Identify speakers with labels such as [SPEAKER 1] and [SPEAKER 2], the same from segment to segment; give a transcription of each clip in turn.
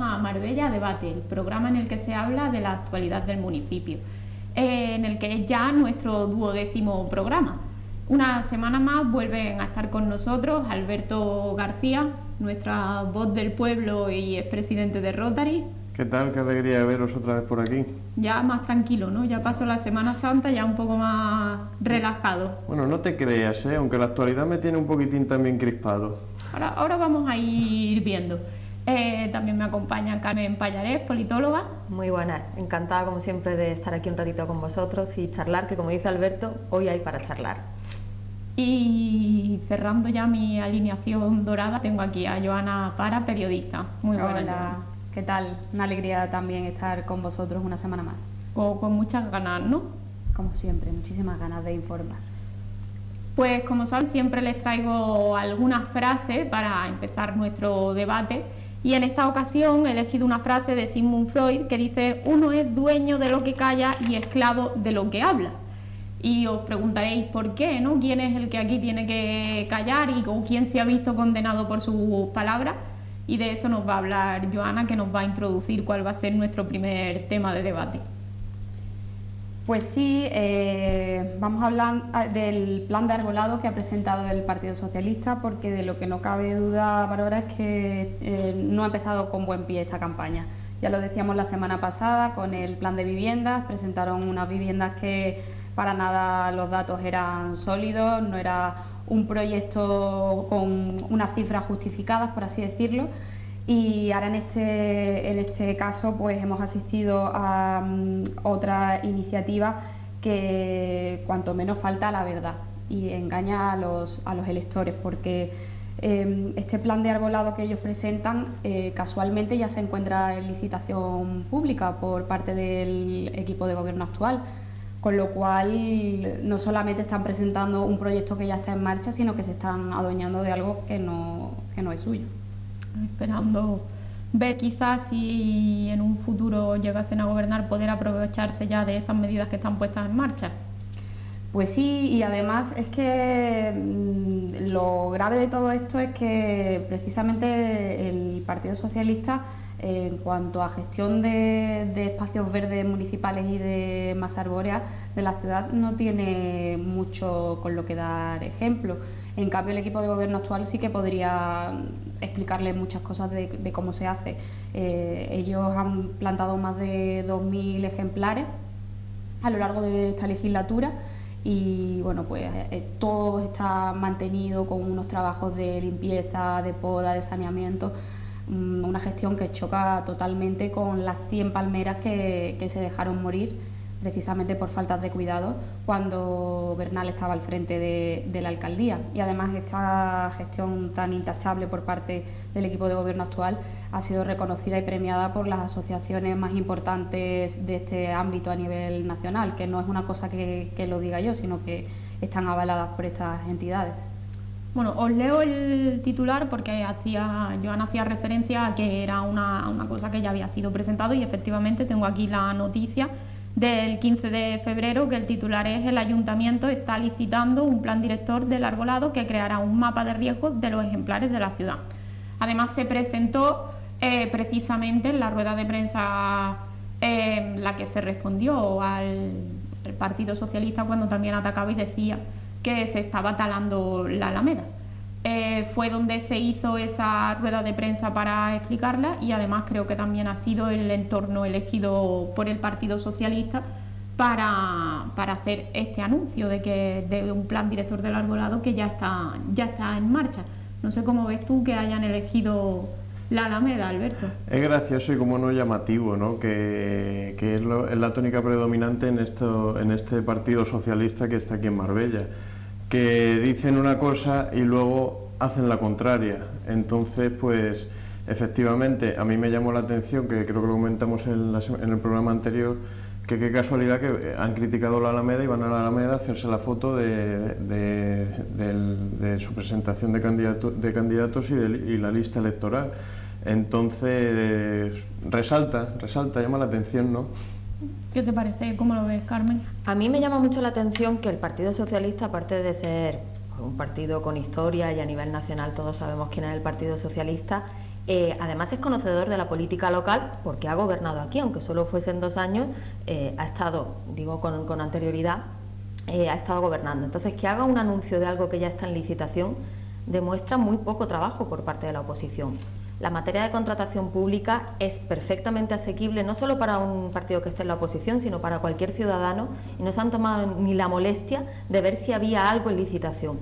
[SPEAKER 1] a Marbella Debate, el programa en el que se habla de la actualidad del municipio, en el que es ya nuestro 12º programa. Una semana más vuelven a estar con nosotros Alberto García, nuestra voz del pueblo y expresidente de Rotary.
[SPEAKER 2] ¿Qué tal? Qué alegría veros otra vez por aquí.
[SPEAKER 1] Ya más tranquilo, ¿no? Ya pasó la Semana Santa, ya un poco más relajado.
[SPEAKER 2] Bueno, no te creas, aunque la actualidad me tiene un poquitín también crispado.
[SPEAKER 1] Ahora vamos a ir viendo. También me acompaña Carmen Pallarés, politóloga.
[SPEAKER 3] Muy buenas, encantada como siempre de estar aquí un ratito con vosotros y charlar, que como dice Alberto, hoy hay para charlar.
[SPEAKER 1] Y cerrando ya mi alineación dorada, tengo aquí a Joana Para, periodista. Muy buenas.
[SPEAKER 4] Hola, ¿qué tal? Una alegría también estar con vosotros una semana más.
[SPEAKER 1] Con muchas ganas, ¿no?
[SPEAKER 4] Como siempre, muchísimas ganas de informar.
[SPEAKER 1] Pues como saben, siempre les traigo algunas frases para empezar nuestro debate. Y en esta ocasión he elegido una frase de Sigmund Freud que dice: uno es dueño de lo que calla y esclavo de lo que habla. Y os preguntaréis por qué, ¿no? ¿Quién es el que aquí tiene que callar y quién se ha visto condenado por sus palabras? Y de eso nos va a hablar Joana, que nos va a introducir cuál va a ser nuestro primer tema de debate.
[SPEAKER 4] Pues sí, vamos a hablar del plan de arbolado que ha presentado el Partido Socialista, porque de lo que no cabe duda, Bárbara, es que no ha empezado con buen pie esta campaña. Ya lo decíamos la semana pasada con el plan de viviendas, presentaron unas viviendas que para nada los datos eran sólidos, no era un proyecto con unas cifras justificadas, por así decirlo. Y ahora en este caso pues hemos asistido a otra iniciativa que cuanto menos falta a la verdad y engaña a los electores, porque este plan de arbolado que ellos presentan casualmente ya se encuentra en licitación pública por parte del equipo de gobierno actual, con lo cual no solamente están presentando un proyecto que ya está en marcha, sino que se están adueñando de algo que no es suyo.
[SPEAKER 1] Esperando ver quizás si en un futuro llegasen a gobernar, poder aprovecharse ya de esas medidas que están puestas en marcha.
[SPEAKER 4] Pues sí, y además es que lo grave de todo esto es que precisamente el Partido Socialista, en cuanto a gestión de espacios verdes municipales y de masa arbórea de la ciudad, no tiene mucho con lo que dar ejemplo. En cambio, el equipo de gobierno actual sí que podría explicarles muchas cosas de cómo se hace. Ellos han plantado más de 2.000 ejemplares a lo largo de esta legislatura y bueno, pues todo está mantenido con unos trabajos de limpieza, de poda, de saneamiento, una gestión que choca totalmente con las 100 palmeras que se dejaron morir precisamente por faltas de cuidado cuando Bernal estaba al frente de la alcaldía. Y además esta gestión tan intachable por parte del equipo de gobierno actual ha sido reconocida y premiada por las asociaciones más importantes de este ámbito a nivel nacional, que no es una cosa que lo diga yo, sino que están avaladas por estas entidades.
[SPEAKER 1] Bueno, os leo el titular porque Joana hacía referencia a que era una cosa que ya había sido presentado, y efectivamente tengo aquí la noticia del 15 de febrero, que el titular es: el Ayuntamiento está licitando un plan director del arbolado que creará un mapa de riesgos de los ejemplares de la ciudad. Además se presentó precisamente en la rueda de prensa la que se respondió al Partido Socialista cuando también atacaba y decía que se estaba talando la Alameda. Fue donde se hizo esa rueda de prensa para explicarla, y además creo que también ha sido el entorno elegido por el Partido Socialista para hacer este anuncio de un plan director del arbolado que ya está en marcha. No sé cómo ves tú que hayan elegido la Alameda, Alberto.
[SPEAKER 2] Es gracioso y como no llamativo, ¿no? Que es la tónica predominante en este Partido Socialista que está aquí en Marbella, que dicen una cosa y luego hacen la contraria. Entonces, pues, efectivamente, a mí me llamó la atención, que creo que lo comentamos en el programa anterior, que qué casualidad que han criticado la Alameda y van a la Alameda a hacerse la foto de su presentación de candidatos y la lista electoral. Entonces, resalta, llama la atención, ¿no?
[SPEAKER 1] ¿Qué te parece? ¿Cómo lo ves, Carmen?
[SPEAKER 3] A mí me llama mucho la atención que el Partido Socialista, aparte de ser un partido con historia y a nivel nacional todos sabemos quién es el Partido Socialista, Además es conocedor de la política local porque ha gobernado aquí, aunque solo fuesen 2 años, ha estado, digo con anterioridad, ha estado gobernando. Entonces, que haga un anuncio de algo que ya está en licitación demuestra muy poco trabajo por parte de la oposición. La materia de contratación pública es perfectamente asequible, no solo para un partido que esté en la oposición, sino para cualquier ciudadano, y no se han tomado ni la molestia de ver si había algo en licitación.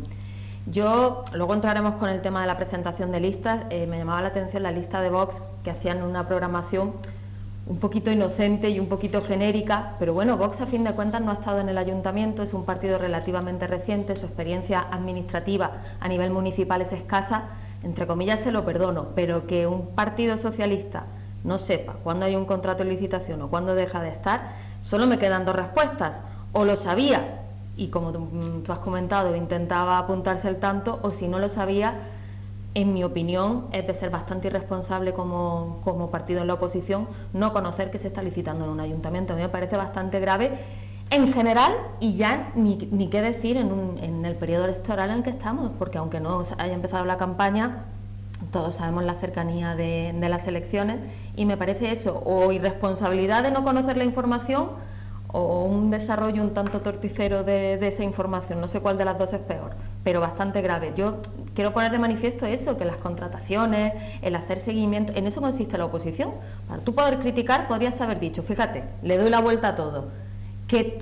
[SPEAKER 3] Luego entraremos con el tema de la presentación de listas. Me llamaba la atención la lista de Vox, que hacían una programación un poquito inocente y un poquito genérica, pero bueno, Vox a fin de cuentas no ha estado en el ayuntamiento, es un partido relativamente reciente, su experiencia administrativa a nivel municipal es escasa, entre comillas se lo perdono, pero que un partido socialista no sepa cuándo hay un contrato en licitación o cuándo deja de estar, solo me quedan 2 respuestas: o lo sabía y, como tú has comentado, intentaba apuntarse el tanto, o si no lo sabía, en mi opinión, es de ser bastante irresponsable como partido en la oposición no conocer que se está licitando en un ayuntamiento. A mí me parece bastante grave en general, y ya ni qué decir en el periodo electoral en el que estamos, porque aunque no haya empezado la campaña, todos sabemos la cercanía de las elecciones, y me parece eso, o irresponsabilidad de no conocer la información, o un desarrollo un tanto torticero de esa información. No sé cuál de las dos es peor, pero bastante grave. Yo quiero poner de manifiesto eso, que las contrataciones, el hacer seguimiento, en eso consiste la oposición. Para tú poder criticar, podrías haber dicho, fíjate, le doy la vuelta a todo.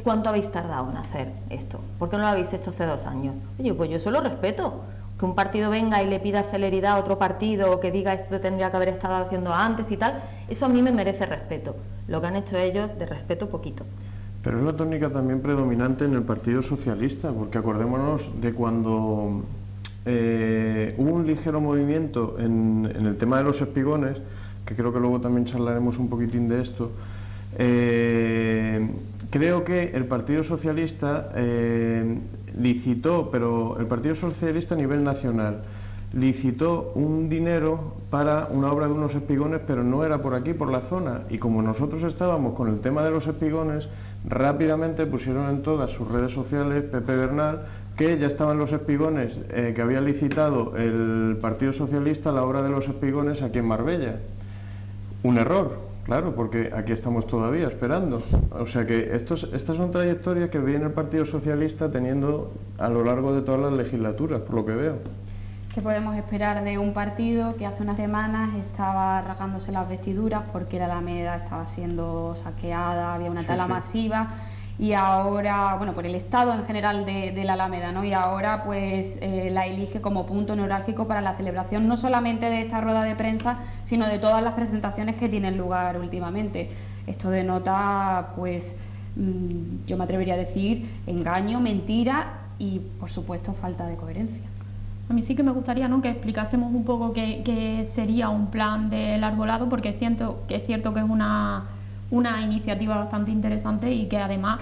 [SPEAKER 3] ¿Cuánto habéis tardado en hacer esto? ¿Por qué no lo habéis hecho hace 2 años? Oye, pues yo eso lo respeto. Que un partido venga y le pida celeridad a otro partido, o que diga esto tendría que haber estado haciendo antes y tal, eso a mí me merece respeto. Lo que han hecho ellos, de respeto, poquito.
[SPEAKER 2] Pero es la tónica también predominante en el Partido Socialista, porque acordémonos de cuando hubo un ligero movimiento en el tema de los espigones, que creo que luego también charlaremos un poquitín de esto. Creo que el Partido Socialista licitó, pero el Partido Socialista a nivel nacional licitó un dinero para una obra de unos espigones, pero no era por aquí, por la zona, y como nosotros estábamos con el tema de los espigones, rápidamente pusieron en todas sus redes sociales Pepe Bernal que ya estaban los espigones, que había licitado el Partido Socialista la obra de los espigones aquí en Marbella. Un error, claro, porque aquí estamos todavía esperando. O sea que estas son trayectorias que viene el Partido Socialista teniendo a lo largo de todas las legislaturas, por lo que veo.
[SPEAKER 4] ¿Qué podemos esperar de un partido que hace unas semanas estaba rasgándose las vestiduras porque la Alameda estaba siendo saqueada, había una tala masiva, y ahora, bueno, por el estado en general de la Alameda, ¿no? Y ahora pues la elige como punto neurálgico para la celebración no solamente de esta rueda de prensa, sino de todas las presentaciones que tienen lugar últimamente? Esto denota, pues, yo me atrevería a decir, engaño, mentira y, por supuesto, falta de coherencia.
[SPEAKER 1] A mí sí que me gustaría, ¿no?, que explicásemos un poco qué sería un plan del arbolado, porque es cierto que es una iniciativa bastante interesante y que además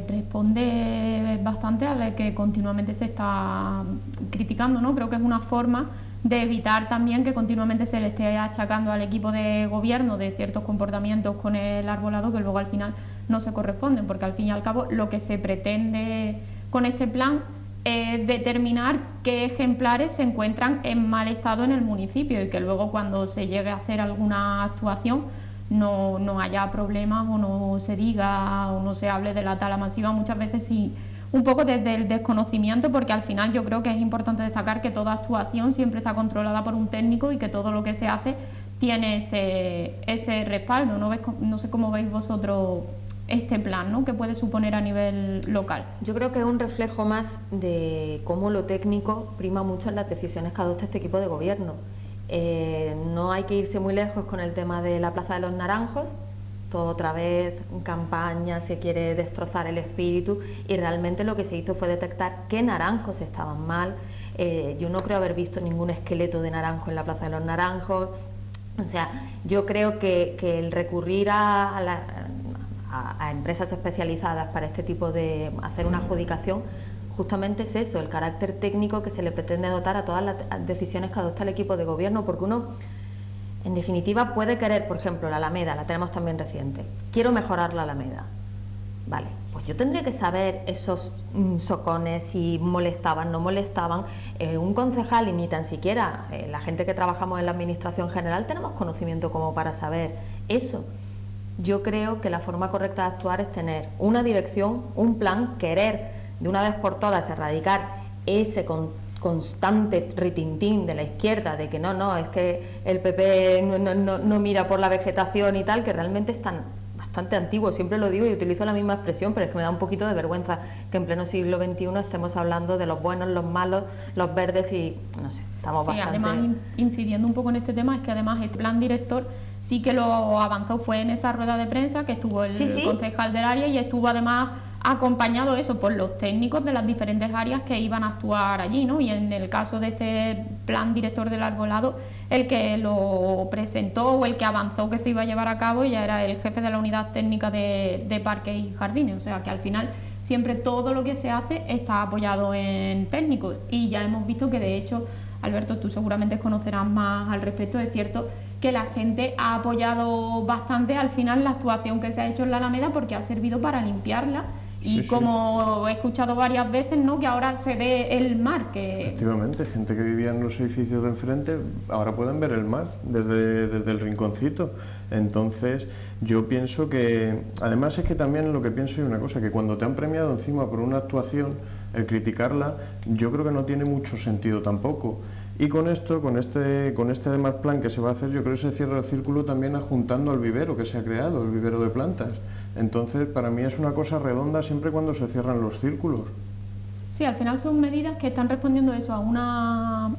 [SPEAKER 1] responde bastante a la que continuamente se está criticando, ¿no? Creo que es una forma de evitar también que continuamente se le esté achacando al equipo de gobierno de ciertos comportamientos con el arbolado que luego al final no se corresponden, porque al fin y al cabo lo que se pretende con este plan es determinar qué ejemplares se encuentran en mal estado en el municipio, y que luego cuando se llegue a hacer alguna actuación no haya problemas, o no se diga o no se hable de la tala masiva, muchas veces sí, un poco desde el desconocimiento, porque al final yo creo que es importante destacar que toda actuación siempre está controlada por un técnico y que todo lo que se hace tiene ese respaldo. No sé cómo veis vosotros este plan, ¿no?, que puede suponer a nivel local.
[SPEAKER 3] Yo creo que es un reflejo más de cómo lo técnico prima mucho en las decisiones que adopta este equipo de gobierno. No hay que irse muy lejos con el tema de la Plaza de los Naranjos. Todo otra vez en campaña, se quiere destrozar el espíritu, y realmente lo que se hizo fue detectar qué naranjos estaban mal. Yo no creo haber visto ningún esqueleto de naranjo en la Plaza de los Naranjos. O sea, yo creo que el recurrir a empresas especializadas para este tipo de hacer una adjudicación, justamente es eso, el carácter técnico que se le pretende dotar a todas las decisiones que adopta el equipo de gobierno, porque uno, en definitiva, puede querer, por ejemplo, la Alameda, la tenemos también reciente, quiero mejorar la Alameda, vale, pues yo tendría que saber esos socones, si molestaban, no molestaban. Un concejal, y ni tan siquiera la gente que trabajamos en la administración general tenemos conocimiento como para saber eso. Yo creo que la forma correcta de actuar es tener una dirección, un plan, querer de una vez por todas erradicar ese constante ritintín de la izquierda de que no, es que el PP no mira por la vegetación y tal, que realmente es bastante antiguo. Siempre lo digo y utilizo la misma expresión, pero es que me da un poquito de vergüenza que en pleno siglo XXI estemos hablando de los buenos, los malos, los verdes y no sé, estamos bastante...
[SPEAKER 1] Además, incidiendo un poco en este tema, es que además el plan director sí que lo avanzó, fue en esa rueda de prensa que estuvo el concejal del área y estuvo además acompañado eso por los técnicos de las diferentes áreas que iban a actuar allí, ¿no? Y en el caso de este plan director del arbolado, el que lo presentó o el que avanzó que se iba a llevar a cabo ya era el jefe de la unidad técnica de parques y jardines, o sea que al final siempre todo lo que se hace está apoyado en técnicos y ya hemos visto que de hecho, Alberto, tú seguramente conocerás más al respecto, es cierto que la gente ha apoyado bastante al final la actuación que se ha hecho en la Alameda porque ha servido para limpiarla. Y como he escuchado varias veces, ¿no?, que ahora se ve el mar. Que...
[SPEAKER 2] Efectivamente, gente que vivía en los edificios de enfrente ahora pueden ver el mar desde el rinconcito. Entonces yo pienso que, además es que también lo que pienso es una cosa, que cuando te han premiado encima por una actuación, el criticarla, yo creo que no tiene mucho sentido tampoco. Y con esto, con este además plan que se va a hacer, yo creo que se cierra el círculo también adjuntando al vivero que se ha creado, el vivero de plantas. Entonces, para mí es una cosa redonda siempre cuando se cierran los círculos.
[SPEAKER 1] Sí, al final son medidas que están respondiendo eso a una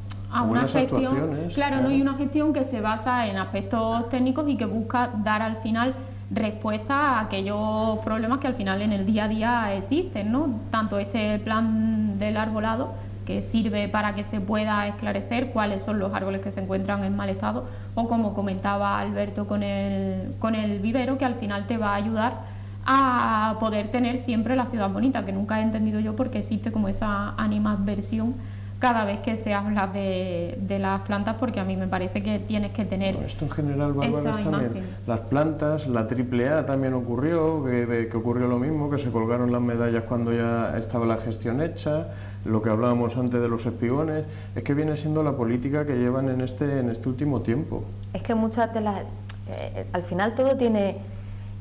[SPEAKER 1] gestión, claro, ¿no? Y una gestión que se basa en aspectos técnicos y que busca dar al final respuesta a aquellos problemas que al final en el día a día existen, ¿no? Tanto este plan del arbolado, que sirve para que se pueda esclarecer cuáles son los árboles que se encuentran en mal estado, o como comentaba Alberto con el vivero, que al final te va a ayudar a poder tener siempre la ciudad bonita, que nunca he entendido yo por qué existe como esa animadversión cada vez que se habla de las plantas, porque a mí me parece que tienes que tener
[SPEAKER 2] esto en general, Bárbara,
[SPEAKER 1] esa
[SPEAKER 2] también.
[SPEAKER 1] imagen.
[SPEAKER 2] Las plantas, la AAA también ocurrió, que ocurrió lo mismo, que se colgaron las medallas cuando ya estaba la gestión hecha. Lo que hablábamos antes de los espigones, es que viene siendo la política que llevan en este último tiempo.
[SPEAKER 3] Es que muchas de las... al final todo tiene,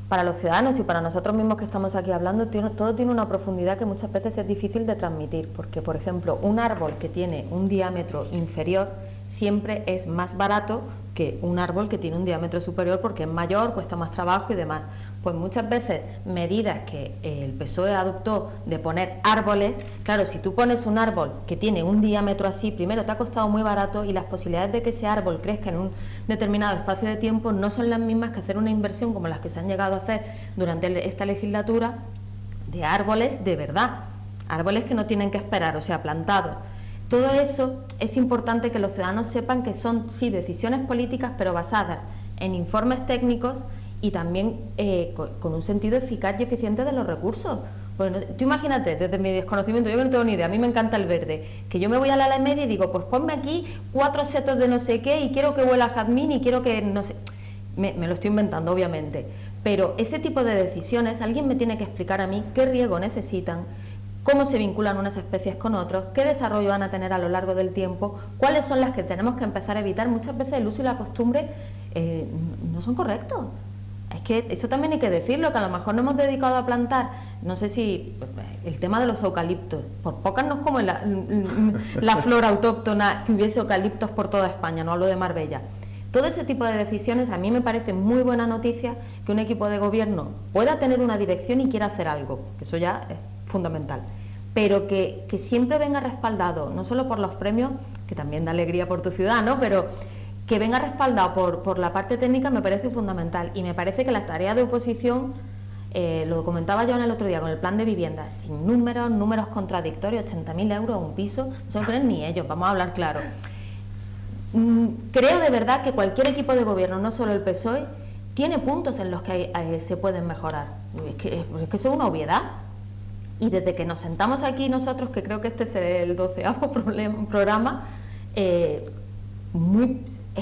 [SPEAKER 3] para los ciudadanos y para nosotros mismos que estamos aquí hablando, todo tiene una profundidad que muchas veces es difícil de transmitir, porque, por ejemplo, un árbol que tiene un diámetro inferior siempre es más barato que un árbol que tiene un diámetro superior porque es mayor, cuesta más trabajo y demás. Pues muchas veces medidas que el PSOE adoptó de poner árboles, claro, si tú pones un árbol que tiene un diámetro así, primero te ha costado muy barato y las posibilidades de que ese árbol crezca en un determinado espacio de tiempo no son las mismas que hacer una inversión como las que se han llegado a hacer durante esta legislatura de árboles de verdad, árboles que no tienen que esperar, o sea, plantados. Todo eso es importante que los ciudadanos sepan que son, sí, decisiones políticas, pero basadas en informes técnicos y también con un sentido eficaz y eficiente de los recursos. Bueno, tú imagínate, desde mi desconocimiento, yo que no tengo ni idea, a mí me encanta el verde, que yo me voy a la Alameda y digo, pues ponme aquí 4 setos de no sé qué y quiero que huela a jazmín y quiero que no sé... Me lo estoy inventando, obviamente, pero ese tipo de decisiones, alguien me tiene que explicar a mí qué riego necesitan, cómo se vinculan unas especies con otros, qué desarrollo van a tener a lo largo del tiempo, cuáles son las que tenemos que empezar a evitar. Muchas veces el uso y la costumbre no son correctos. Es que eso también hay que decirlo, que a lo mejor no hemos dedicado a plantar, no sé si el tema de los eucaliptos, por pocas no es como la flora autóctona que hubiese eucaliptos por toda España, no hablo de Marbella. Todo ese tipo de decisiones a mí me parece muy buena noticia que un equipo de gobierno pueda tener una dirección y quiera hacer algo, que eso ya es fundamental, pero que siempre venga respaldado, no solo por los premios, que también da alegría por tu ciudad, ¿no?, pero que venga respaldado por la parte técnica me parece fundamental, y me parece que la tarea de oposición, lo comentaba yo en el otro día con el plan de vivienda, sin números contradictorios, 80.000 euros un piso, no se lo creen ni ellos, vamos a hablar claro. Creo de verdad que cualquier equipo de gobierno, no solo el PSOE, tiene puntos en los que se pueden mejorar. Es que eso es una obviedad. Y desde que nos sentamos aquí nosotros, que creo que este es el 12º programa, es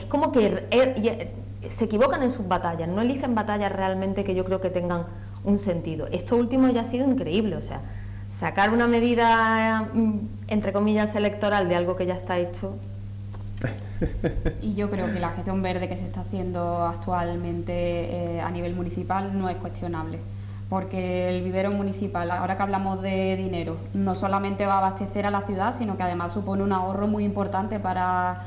[SPEAKER 3] como que se equivocan en sus batallas, no eligen batallas realmente que yo creo que tengan un sentido. Esto último ya ha sido increíble, o sea, sacar una medida, entre comillas, electoral de algo que ya está hecho.
[SPEAKER 4] Y yo creo que la gestión verde que se está haciendo actualmente a nivel municipal no es cuestionable, porque el vivero municipal, ahora que hablamos de dinero, no solamente va a abastecer a la ciudad, sino que además supone un ahorro muy importante para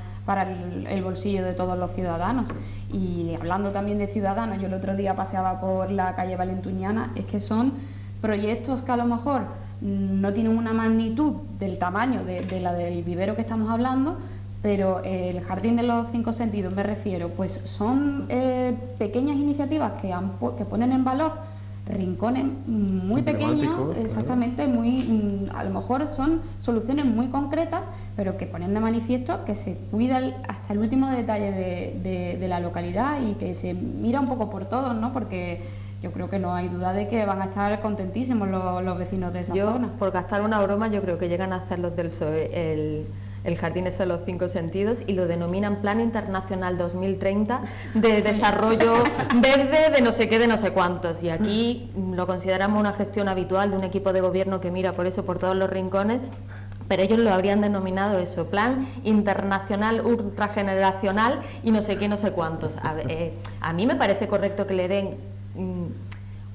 [SPEAKER 4] el bolsillo de todos los ciudadanos. Y hablando también de ciudadanos, yo el otro día paseaba por la calle Valentuñana, es que son proyectos que a lo mejor no tienen una magnitud del tamaño de la del vivero que estamos hablando, pero el Jardín de los Cinco Sentidos, me refiero, pues son pequeñas iniciativas que ponen en valor rincones muy pequeños, exactamente, claro. Muy, a lo mejor son soluciones muy concretas, pero que ponen de manifiesto que se cuida hasta el último detalle de la localidad y que se mira un poco por todos, ¿no? Porque yo creo que no hay duda de que van a estar contentísimos los vecinos de esa zona.
[SPEAKER 3] Por gastar una broma, yo creo que llegan a hacer los del PSOE el Jardín de los Cinco Sentidos y lo denominan Plan Internacional 2030 de Desarrollo Verde de no sé qué, de no sé cuántos. Y aquí lo consideramos una gestión habitual de un equipo de gobierno que mira por eso, por todos los rincones, pero ellos lo habrían denominado eso, Plan Internacional Ultrageneracional y no sé qué, no sé cuántos. A mí me parece correcto que le den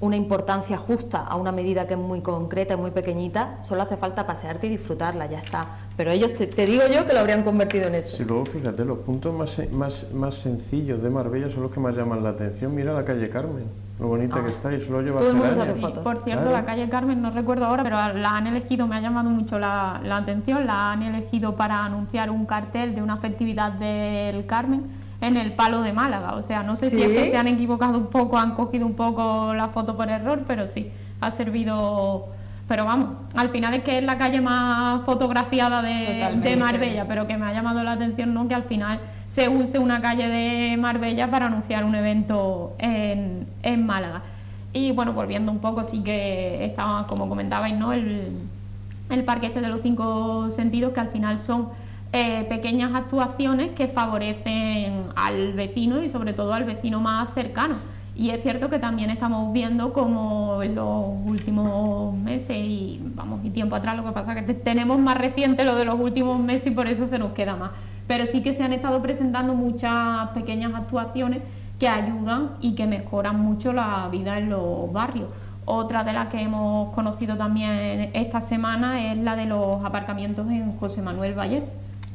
[SPEAKER 3] una importancia justa a una medida que es muy concreta, muy pequeñita, solo hace falta pasearte y disfrutarla, ya está. Pero ellos, te digo yo, que lo habrían convertido en eso.
[SPEAKER 2] Si luego, fíjate, los puntos más sencillos de Marbella son los que más llaman la atención. Mira la calle Carmen, lo bonita que está, y solo lleva
[SPEAKER 3] años.
[SPEAKER 1] Sí, por cierto, claro. La calle Carmen, no recuerdo ahora, pero la han elegido, me ha llamado mucho la atención, la han elegido para anunciar un cartel de una festividad del Carmen en el Palo de Málaga, o sea, no sé si es que se han equivocado un poco, han cogido un poco la foto por error, pero sí, ha servido. Pero vamos, al final es que es la calle más fotografiada de Marbella, pero que me ha llamado la atención, ¿no?, que al final se use una calle de Marbella para anunciar un evento en Málaga. Y bueno, volviendo un poco, sí que estaba, como comentabais, ¿no?, el Parque de los Cinco Sentidos, que al final son pequeñas actuaciones que favorecen al vecino y sobre todo al vecino más cercano. Y es cierto que también estamos viendo como en los últimos meses y tiempo atrás, lo que pasa es que tenemos más reciente lo de los últimos meses y por eso se nos queda más. Pero sí que se han estado presentando muchas pequeñas actuaciones que ayudan y que mejoran mucho la vida en los barrios. Otra de las que hemos conocido también esta semana es la de los aparcamientos en José Manuel Vallés.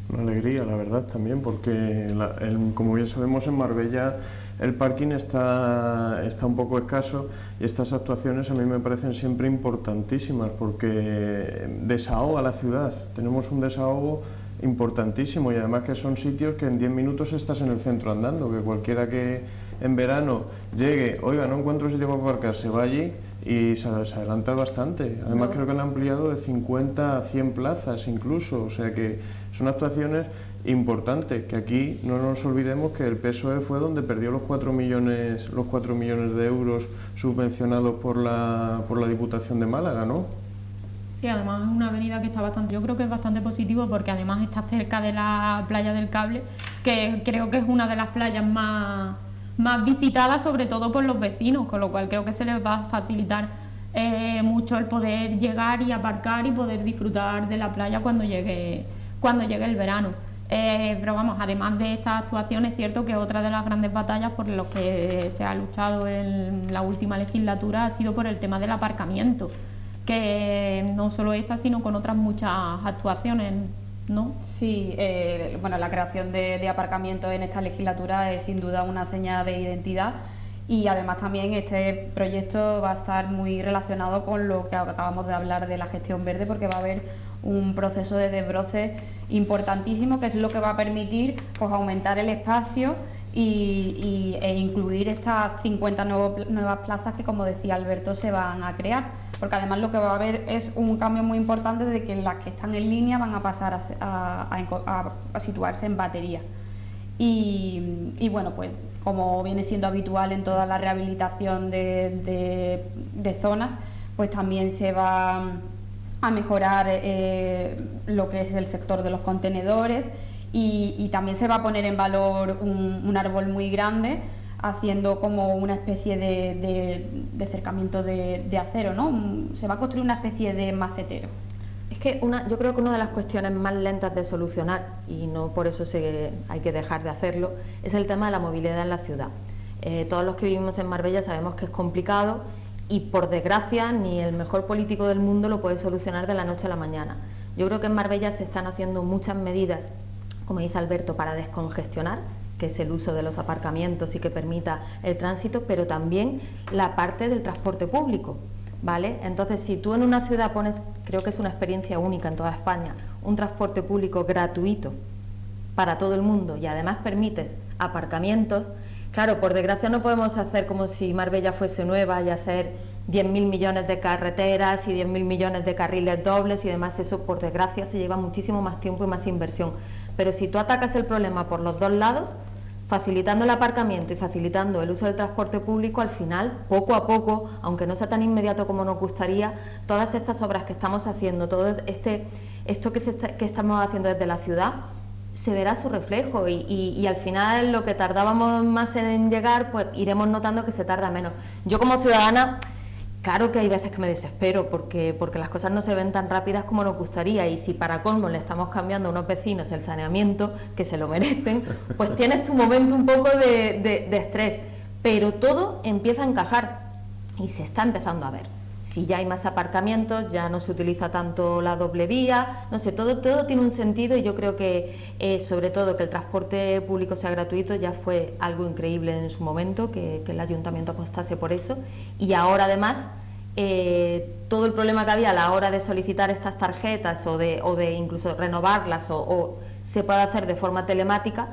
[SPEAKER 2] Una alegría, la verdad, también, porque como bien sabemos, en Marbella el parking está un poco escaso y estas actuaciones a mí me parecen siempre importantísimas porque desahoga la ciudad. Tenemos un desahogo importantísimo y además que son sitios que en 10 minutos estás en el centro andando, que cualquiera que en verano llegue, oiga, no encuentro sitio para aparcar, se va allí y se adelanta bastante. Además creo que han ampliado de 50 a 100 plazas incluso, o sea que son actuaciones importantes, que aquí no nos olvidemos que el PSOE fue donde perdió los 4 millones de euros subvencionados por la Diputación de Málaga, ¿no?
[SPEAKER 1] Sí, además es una avenida que está bastante, yo creo que es bastante positivo porque además está cerca de la playa del Cable, que creo que es una de las playas más visitadas, sobre todo por los vecinos, con lo cual creo que se les va a facilitar mucho el poder llegar y aparcar y poder disfrutar de la playa cuando llegue el verano. Pero vamos, además de estas actuaciones, es cierto que otra de las grandes batallas por las que se ha luchado en la última legislatura ha sido por el tema del aparcamiento, que no solo esta, sino con otras muchas actuaciones, ¿no?
[SPEAKER 4] Sí, bueno, la creación de aparcamientos en esta legislatura es sin duda una señal de identidad y además también este proyecto va a estar muy relacionado con lo que acabamos de hablar de la gestión verde, porque va a haber un proceso de desbroce importantísimo que es lo que va a permitir pues aumentar el espacio e incluir estas 50 nuevas plazas que, como decía Alberto, se van a crear, porque además lo que va a haber es un cambio muy importante de que las que están en línea van a pasar a situarse en batería y bueno, pues como viene siendo habitual en toda la rehabilitación de zonas, pues también se va a mejorar lo que es el sector de los contenedores y también se va a poner en valor un árbol muy grande haciendo como una especie de cercamiento de acero, ¿no? Se va a construir una especie de macetero.
[SPEAKER 3] Es que yo creo que una de las cuestiones más lentas de solucionar, y no por eso hay que dejar de hacerlo, es el tema de la movilidad en la ciudad. Todos los que vivimos en Marbella sabemos que es complicado y, por desgracia, ni el mejor político del mundo lo puede solucionar de la noche a la mañana. Yo creo que en Marbella se están haciendo muchas medidas, como dice Alberto, para descongestionar, que es el uso de los aparcamientos y que permita el tránsito, pero también la parte del transporte público, ¿vale? Entonces, si tú en una ciudad pones, creo que es una experiencia única en toda España, un transporte público gratuito para todo el mundo y además permites aparcamientos, claro, por desgracia no podemos hacer como si Marbella fuese nueva y hacer 10.000 millones de carreteras y 10.000 millones de carriles dobles y demás. Eso, por desgracia, se lleva muchísimo más tiempo y más inversión. Pero si tú atacas el problema por los dos lados, facilitando el aparcamiento y facilitando el uso del transporte público, al final, poco a poco, aunque no sea tan inmediato como nos gustaría, todas estas obras que estamos haciendo, todo esto que estamos haciendo desde la ciudad, se verá su reflejo y al final lo que tardábamos más en llegar, pues iremos notando que se tarda menos. Yo, como ciudadana, claro que hay veces que me desespero porque las cosas no se ven tan rápidas como nos gustaría, y si para colmo le estamos cambiando a unos vecinos el saneamiento, que se lo merecen, pues tienes tu momento un poco de estrés, pero todo empieza a encajar y se está empezando a ver. Si ya hay más aparcamientos, ya no se utiliza tanto la doble vía, no sé, todo tiene un sentido, y yo creo que sobre todo que el transporte público sea gratuito ya fue algo increíble en su momento, que el ayuntamiento apostase por eso, y ahora además todo el problema que había a la hora de solicitar estas tarjetas o de incluso renovarlas o se puede hacer de forma telemática,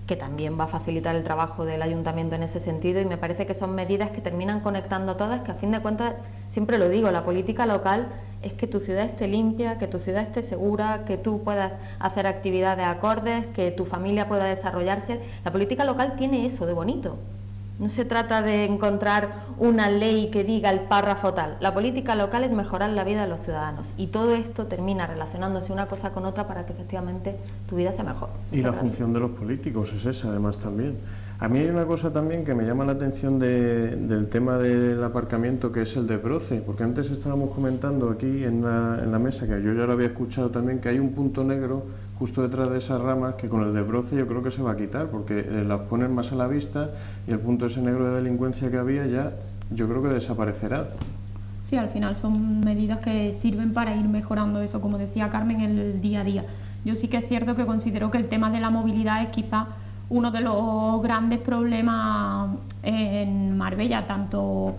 [SPEAKER 3] que también va a facilitar el trabajo del ayuntamiento en ese sentido, y me parece que son medidas que terminan conectando a todas, que a fin de cuentas, siempre lo digo, la política local es que tu ciudad esté limpia, que tu ciudad esté segura, que tú puedas hacer actividades acordes, que tu familia pueda desarrollarse. La política local tiene eso de bonito. No se trata de encontrar una ley que diga el párrafo tal. La política local es mejorar la vida de los ciudadanos, y todo esto termina relacionándose una cosa con otra para que efectivamente tu vida sea mejor.
[SPEAKER 2] Y la función de los políticos es esa, además, también. A mí hay una cosa también que me llama la atención del tema del aparcamiento, que es el de Broce, porque antes estábamos comentando aquí en la mesa, que yo ya lo había escuchado también, que hay un punto negro justo detrás de esas ramas que con el de Broce yo creo que se va a quitar, porque las ponen más a la vista y el punto ese negro de delincuencia que había ya yo creo que desaparecerá.
[SPEAKER 1] Sí, al final son medidas que sirven para ir mejorando eso, como decía Carmen, el día a día. Yo sí que es cierto que considero que el tema de la movilidad es quizá uno de los grandes problemas en Marbella, tanto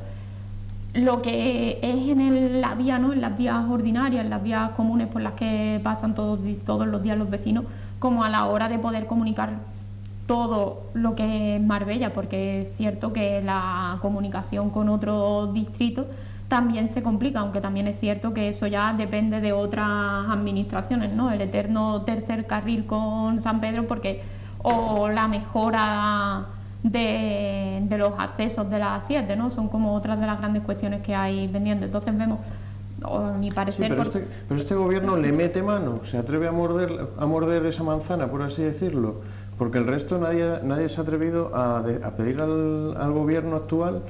[SPEAKER 1] lo que es en la vía, ¿no?, en las vías ordinarias, en las vías comunes por las que pasan todos los días los vecinos, como a la hora de poder comunicar todo lo que es Marbella, porque es cierto que la comunicación con otros distritos también se complica, aunque también es cierto que eso ya depende de otras administraciones, ¿no? El eterno tercer carril con San Pedro, o la mejora de los accesos de las 7, ¿no? Son como otras de las grandes cuestiones que hay pendientes. Entonces vemos, a mi parecer...
[SPEAKER 2] Sí, pero este gobierno le mete mano, se atreve a morder esa manzana, por así decirlo, porque el resto nadie se ha atrevido a pedir al gobierno actual,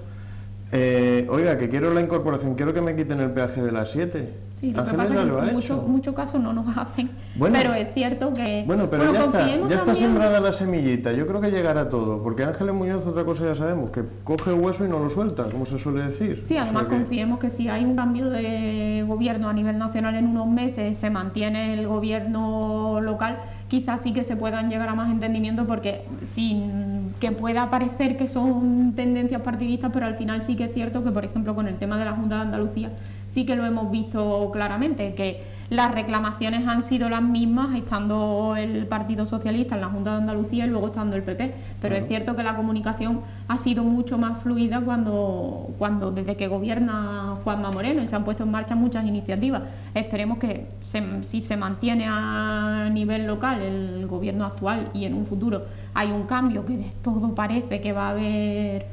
[SPEAKER 2] oiga, que quiero la incorporación, quiero que me quiten el peaje de las 7.
[SPEAKER 1] Sí, lo que pasa es que en muchos casos no nos hacen,
[SPEAKER 2] bueno,
[SPEAKER 1] pero es cierto que...
[SPEAKER 2] Bueno, pero ya está sembrada la semillita, yo creo que llegará todo, porque Ángeles Muñoz, otra cosa ya sabemos, que coge el hueso y no lo suelta, como se suele decir.
[SPEAKER 1] Sí, además confiemos que si hay un cambio de gobierno a nivel nacional en unos meses, se mantiene el gobierno local, quizás sí que se puedan llegar a más entendimiento, porque sin que pueda parecer que son tendencias partidistas, pero al final sí que es cierto que, por ejemplo, con el tema de la Junta de Andalucía, sí que lo hemos visto claramente, que las reclamaciones han sido las mismas estando el Partido Socialista en la Junta de Andalucía y luego estando el PP, pero es cierto que la comunicación ha sido mucho más fluida cuando desde que gobierna Juanma Moreno, y se han puesto en marcha muchas iniciativas. Esperemos que si se mantiene a nivel local el gobierno actual y en un futuro hay un cambio, que de todo parece que va a haber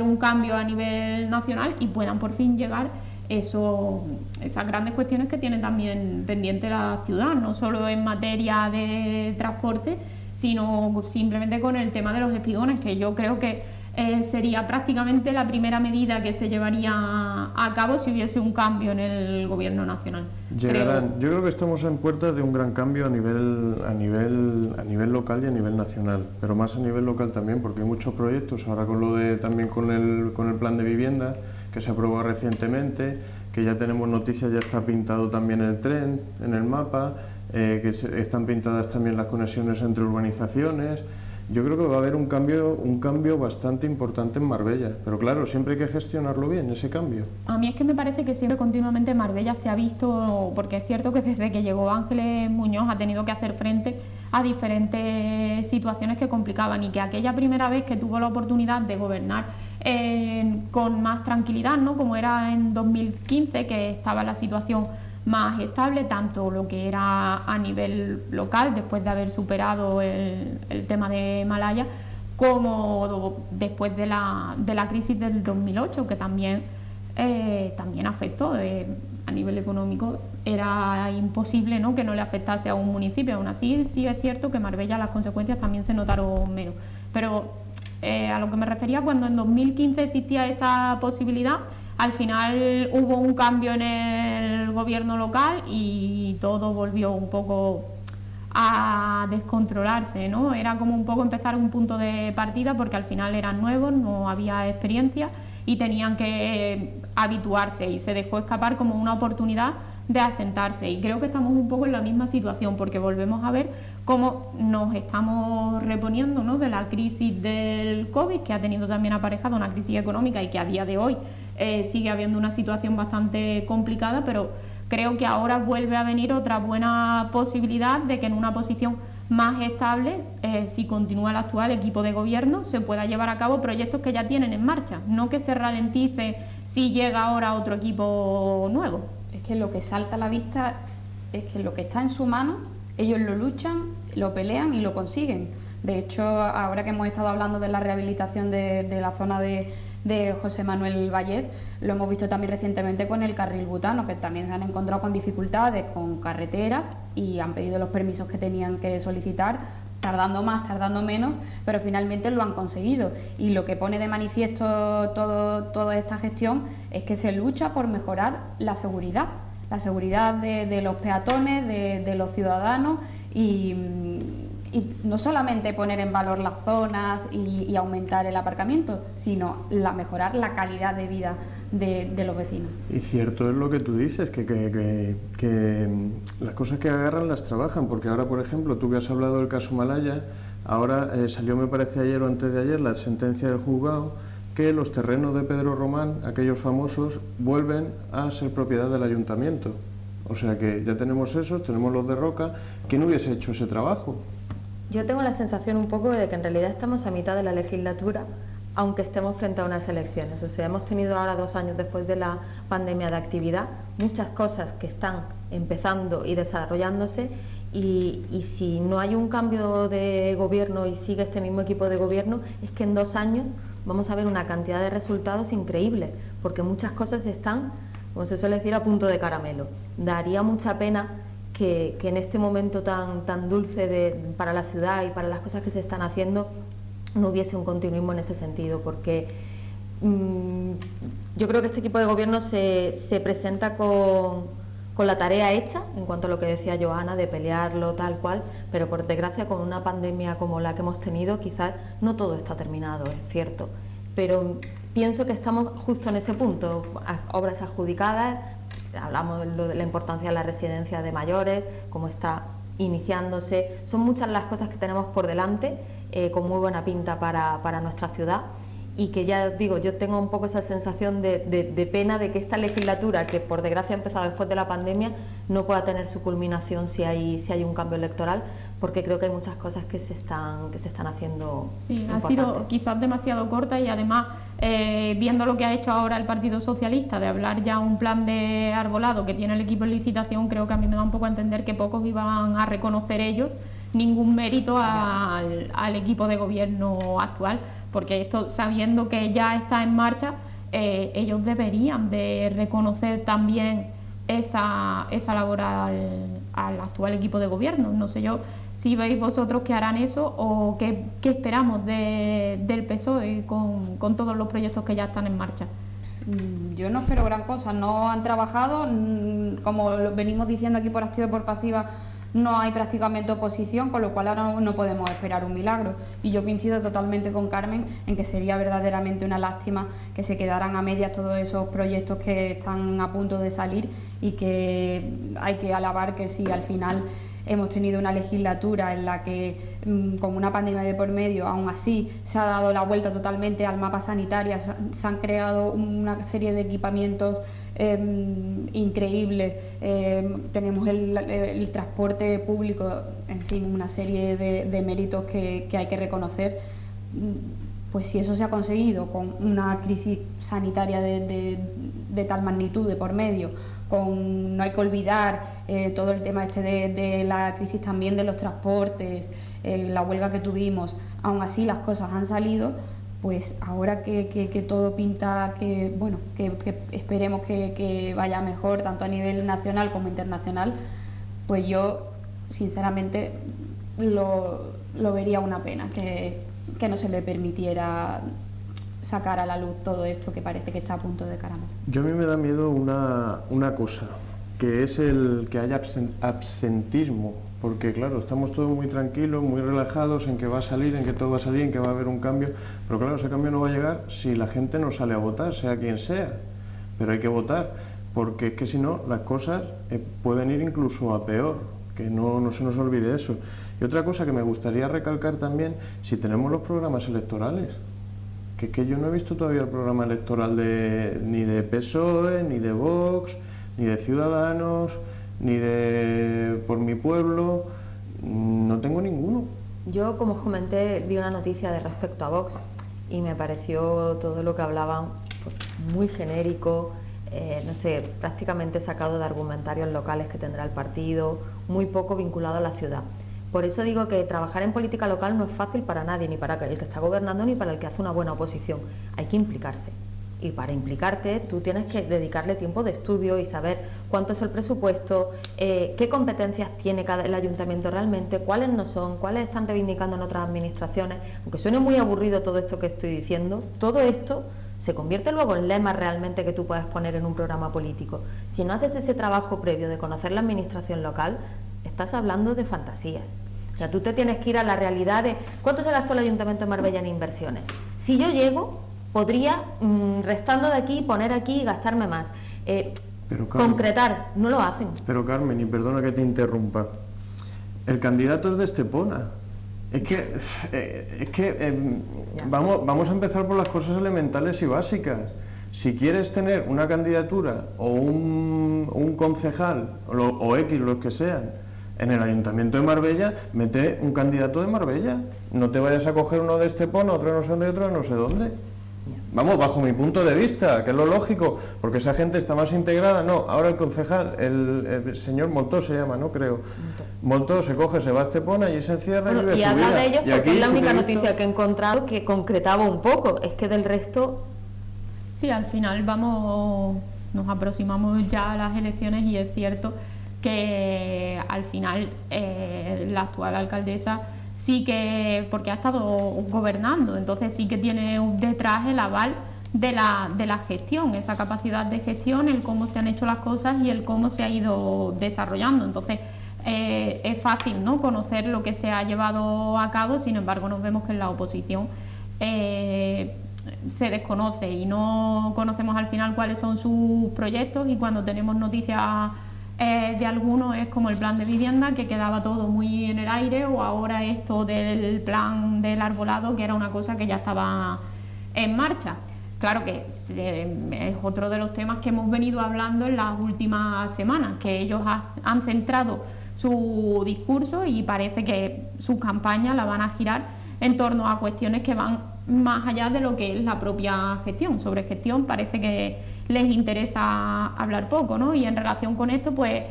[SPEAKER 1] un cambio a nivel nacional, y puedan por fin llegar esas grandes cuestiones que tiene también pendiente la ciudad, no solo en materia de transporte, sino simplemente con el tema de los espigones, que yo creo que sería prácticamente la primera medida que se llevaría a cabo si hubiese un cambio en el gobierno nacional.
[SPEAKER 2] Yo creo que estamos en puertas de un gran cambio a nivel local y a nivel nacional, pero más a nivel local también, porque hay muchos proyectos, ahora también con el plan de vivienda que se aprobó recientemente, que ya tenemos noticias, ya está pintado también el tren en el mapa, que están pintadas también las conexiones entre urbanizaciones. Yo creo que va a haber un cambio bastante importante en Marbella, pero claro, siempre hay que gestionarlo bien, ese cambio.
[SPEAKER 1] A mí es que me parece que siempre continuamente Marbella se ha visto, porque es cierto que desde que llegó Ángeles Muñoz ha tenido que hacer frente a diferentes situaciones que complicaban, y que aquella primera vez que tuvo la oportunidad de gobernar con más tranquilidad, ¿no?, como era en 2015, que estaba la situación más estable, tanto lo que era a nivel local, después de haber superado el tema de Malaya, como después de la crisis del 2008, que también afectó a nivel económico. Era imposible, ¿no?, que no le afectase a un municipio. Aún así, sí es cierto que en Marbella las consecuencias también se notaron menos. Pero a lo que me refería, cuando en 2015 existía esa posibilidad, al final hubo un cambio en el gobierno local y todo volvió un poco a descontrolarse, ¿no? Era como un poco empezar un punto de partida, porque al final eran nuevos, no había experiencia y tenían que habituarse, y se dejó escapar como una oportunidad de asentarse. Y creo que estamos un poco en la misma situación, porque volvemos a ver cómo nos estamos reponiendo, ¿no?, de la crisis del COVID, que ha tenido también aparejada una crisis económica y que a día de hoy sigue habiendo una situación bastante complicada, pero creo que ahora vuelve a venir otra buena posibilidad de que en una posición más estable, si continúa el actual equipo de gobierno, se pueda llevar a cabo proyectos que ya tienen en marcha, no que se ralentice si llega ahora otro equipo nuevo.
[SPEAKER 4] Es que lo que salta a la vista es que lo que está en su mano, ellos lo luchan, lo pelean y lo consiguen. De hecho, ahora que hemos estado hablando de la rehabilitación de la zona de José Manuel Vallés, lo hemos visto también recientemente con el carril butano, que también se han encontrado con dificultades con carreteras y han pedido los permisos que tenían que solicitar, tardando más, tardando menos, pero finalmente lo han conseguido. Y lo que pone de manifiesto toda esta gestión es que se lucha por mejorar la seguridad de los peatones, de los ciudadanos, y no solamente poner en valor las zonas y aumentar el aparcamiento, sino mejorar la calidad de vida de los vecinos.
[SPEAKER 2] Y cierto es lo que tú dices, que las cosas que agarran las trabajan, porque ahora, por ejemplo, tú que has hablado del caso Malaya, ahora salió, me parece ayer o antes de ayer, la sentencia del juzgado que los terrenos de Pedro Román, aquellos famosos, vuelven a ser propiedad del ayuntamiento. O sea que ya tenemos esos, tenemos los de Roca. ¿Quién hubiese hecho ese trabajo?
[SPEAKER 3] Yo tengo la sensación un poco de que en realidad estamos a mitad de la legislatura, aunque estemos frente a unas elecciones. O sea, hemos tenido ahora 2 años después de la pandemia de actividad, muchas cosas que están empezando y desarrollándose, y si no hay un cambio de gobierno y sigue este mismo equipo de gobierno, es que en 2 años vamos a ver una cantidad de resultados increíbles, porque muchas cosas están, como se suele decir, a punto de caramelo. Daría mucha pena que en este momento tan dulce para la ciudad y para las cosas que se están haciendo no hubiese un continuismo en ese sentido, porque yo creo que este equipo de gobierno se presenta con la tarea hecha, en cuanto a lo que decía Joana, de pelearlo tal cual, pero por desgracia con una pandemia como la que hemos tenido, quizás no todo está terminado, es cierto, pero pienso que estamos justo en ese punto, obras adjudicadas. Hablamos de la importancia de la residencia de mayores, cómo está iniciándose. Son muchas las cosas que tenemos por delante, con muy buena pinta para nuestra ciudad, y que ya os digo, yo tengo un poco esa sensación de pena de que esta legislatura, que por desgracia ha empezado después de la pandemia, no pueda tener su culminación si hay un cambio electoral, porque creo que hay muchas cosas que se están haciendo.
[SPEAKER 1] Sí, ha sido quizás demasiado corta, y además viendo lo que ha hecho ahora el Partido Socialista de hablar ya un plan de arbolado que tiene el equipo en licitación, creo que a mí me da un poco a entender que pocos iban a reconocer ellos ningún mérito al equipo de gobierno actual, porque esto, sabiendo que ya está en marcha, ellos deberían de reconocer también esa labor al actual equipo de gobierno. No sé yo si veis vosotros que harán eso o qué esperamos del PSOE con todos los proyectos que ya están en marcha.
[SPEAKER 4] Yo no espero gran cosa, no han trabajado, como lo venimos diciendo aquí por activa y por pasiva, no hay prácticamente oposición, con lo cual ahora no podemos esperar un milagro. Y yo coincido totalmente con Carmen en que sería verdaderamente una lástima que se quedaran a medias todos esos proyectos que están a punto de salir, y que hay que alabar que si al final hemos tenido una legislatura en la que, con una pandemia de por medio, aún así se ha dado la vuelta totalmente al mapa sanitario, se han creado una serie de equipamientos increíbles, tenemos el transporte público, en fin, una serie de méritos que hay que reconocer. Pues si eso se ha conseguido con una crisis sanitaria de tal magnitud de por medio, no hay que olvidar todo el tema de la crisis también de los transportes, la huelga que tuvimos, aún así las cosas han salido, pues ahora que todo pinta que esperemos que vaya mejor tanto a nivel nacional como internacional, pues yo sinceramente lo vería una pena que no se le permitiera sacar a la luz todo esto que parece que está a punto de caramelo.
[SPEAKER 2] Yo a mí me da miedo una cosa, que es el que haya absentismo, porque claro, estamos todos muy tranquilos, muy relajados en que va a salir, en que todo va a salir, en que va a haber un cambio, pero claro, ese cambio no va a llegar si la gente no sale a votar, sea quien sea, pero hay que votar, porque es que si no, las cosas pueden ir incluso a peor, que no se nos olvide eso. Y otra cosa que me gustaría recalcar también, si tenemos los programas electorales, que es que yo no he visto todavía el programa electoral ni de PSOE, ni de Vox, ni de Ciudadanos, ni de Por Mi Pueblo, no tengo ninguno.
[SPEAKER 3] Yo, como os comenté, vi una noticia de respecto a Vox y me pareció todo lo que hablaban pues, muy genérico, no sé, prácticamente sacado de argumentarios locales que tendrá el partido, muy poco vinculado a la ciudad. Por eso digo que trabajar en política local no es fácil para nadie, ni para el que está gobernando ni para el que hace una buena oposición. Hay que implicarse. Y para implicarte tú tienes que dedicarle tiempo de estudio y saber cuánto es el presupuesto, qué competencias tiene el ayuntamiento realmente, cuáles no son, cuáles están reivindicando en otras administraciones. Aunque suene muy aburrido todo esto que estoy diciendo, todo esto se convierte luego en lemas realmente que tú puedes poner en un programa político. Si no haces ese trabajo previo de conocer la administración local, estás hablando de fantasías. O sea, tú te tienes que ir a la realidad de cuánto se gastó el Ayuntamiento de Marbella en inversiones. Si yo llego, podría, restando de aquí, poner aquí y gastarme más. Pero, Carmen, concretar, no lo hacen.
[SPEAKER 2] Pero Carmen, y perdona que te interrumpa, el candidato es de Estepona. Es que vamos a empezar por las cosas elementales y básicas. Si quieres tener una candidatura o un concejal o X, los que sean, en el Ayuntamiento de Marbella, mete un candidato de Marbella. No te vayas a coger uno de Estepona, otro no sé dónde, otro no sé dónde. Vamos, bajo mi punto de vista, que es lo lógico, porque esa gente está más integrada. No, ahora el concejal, el señor Moltó se llama, ¿no? Creo. Moltó se coge, se va a Estepona y se encierra y vive su vida.
[SPEAKER 3] Y habla de ellos porque es la única noticia que he encontrado que concretaba un poco. Es que del resto...
[SPEAKER 1] Sí, al final nos aproximamos ya a las elecciones y es cierto que al final la actual alcaldesa sí que, porque ha estado gobernando, entonces sí que tiene detrás el aval de la gestión, esa capacidad de gestión, el cómo se han hecho las cosas y el cómo se ha ido desarrollando. Entonces es fácil, ¿no?, conocer lo que se ha llevado a cabo, sin embargo nos vemos que en la oposición se desconoce y no conocemos al final cuáles son sus proyectos, y cuando tenemos noticias de algunos es como el plan de vivienda, que quedaba todo muy en el aire, o ahora esto del plan del arbolado, que era una cosa que ya estaba en marcha. Claro que es otro de los temas que hemos venido hablando en las últimas semanas, que ellos han centrado su discurso y parece que su campaña la van a girar en torno a cuestiones que van más allá de lo que es la propia gestión. Sobre gestión parece que les interesa hablar poco, ¿no? Y en relación con esto, pues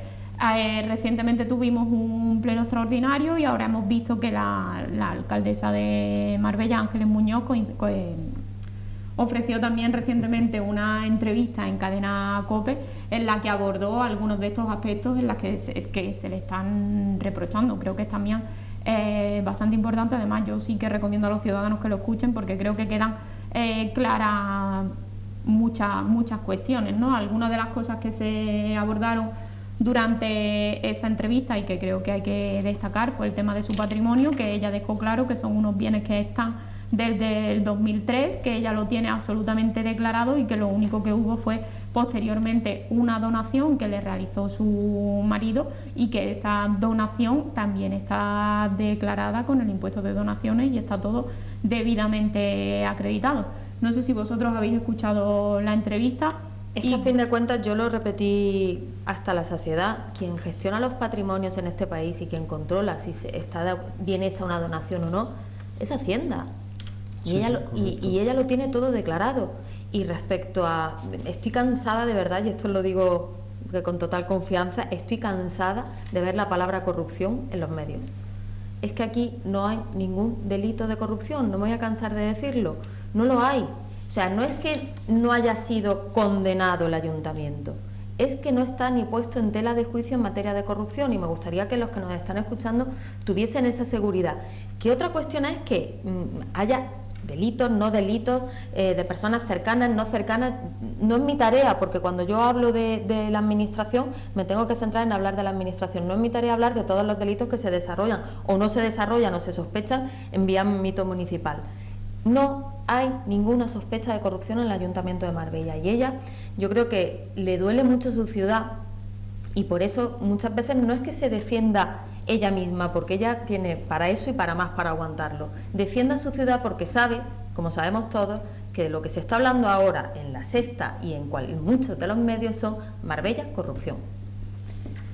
[SPEAKER 1] recientemente tuvimos un pleno extraordinario y ahora hemos visto que la alcaldesa de Marbella, Ángeles Muñoz, ofreció también recientemente una entrevista en Cadena COPE en la que abordó algunos de estos aspectos en los que se le están reprochando. Creo que es también bastante importante. Además, yo sí que recomiendo a los ciudadanos que lo escuchen porque creo que quedan claras muchas cuestiones, ¿no? Algunas de las cosas que se abordaron durante esa entrevista y que creo que hay que destacar fue el tema de su patrimonio, que ella dejó claro que son unos bienes que están desde el 2003, que ella lo tiene absolutamente declarado y que lo único que hubo fue posteriormente una donación que le realizó su marido y que esa donación también está declarada con el impuesto de donaciones y está todo debidamente acreditado. No sé si vosotros habéis escuchado la entrevista.
[SPEAKER 3] Es que a fin de cuentas yo lo repetí hasta la saciedad. Quien gestiona los patrimonios en este país y quien controla si está bien hecha una donación o no es Hacienda. Y ella lo tiene todo declarado. Y respecto a... Estoy cansada de verdad, y esto lo digo con total confianza, estoy cansada de ver la palabra corrupción en los medios. Es que aquí no hay ningún delito de corrupción, no me voy a cansar de decirlo. No lo hay. O sea, no es que no haya sido condenado el ayuntamiento, es que no está ni puesto en tela de juicio en materia de corrupción y me gustaría que los que nos están escuchando tuviesen esa seguridad. Que otra cuestión es que haya delitos, no delitos, de personas cercanas, no cercanas. No es mi tarea, porque cuando yo hablo de la administración me tengo que centrar en hablar de la administración. No es mi tarea hablar de todos los delitos que se desarrollan o no se desarrollan o se sospechan en vía ámbito municipal. No hay ninguna sospecha de corrupción en el Ayuntamiento de Marbella y ella, yo creo que le duele mucho su ciudad y por eso muchas veces no es que se defienda ella misma, porque ella tiene para eso y para más para aguantarlo. Defienda su ciudad porque sabe, como sabemos todos, que de lo que se está hablando ahora en La Sexta y en muchos de los medios son Marbella, corrupción.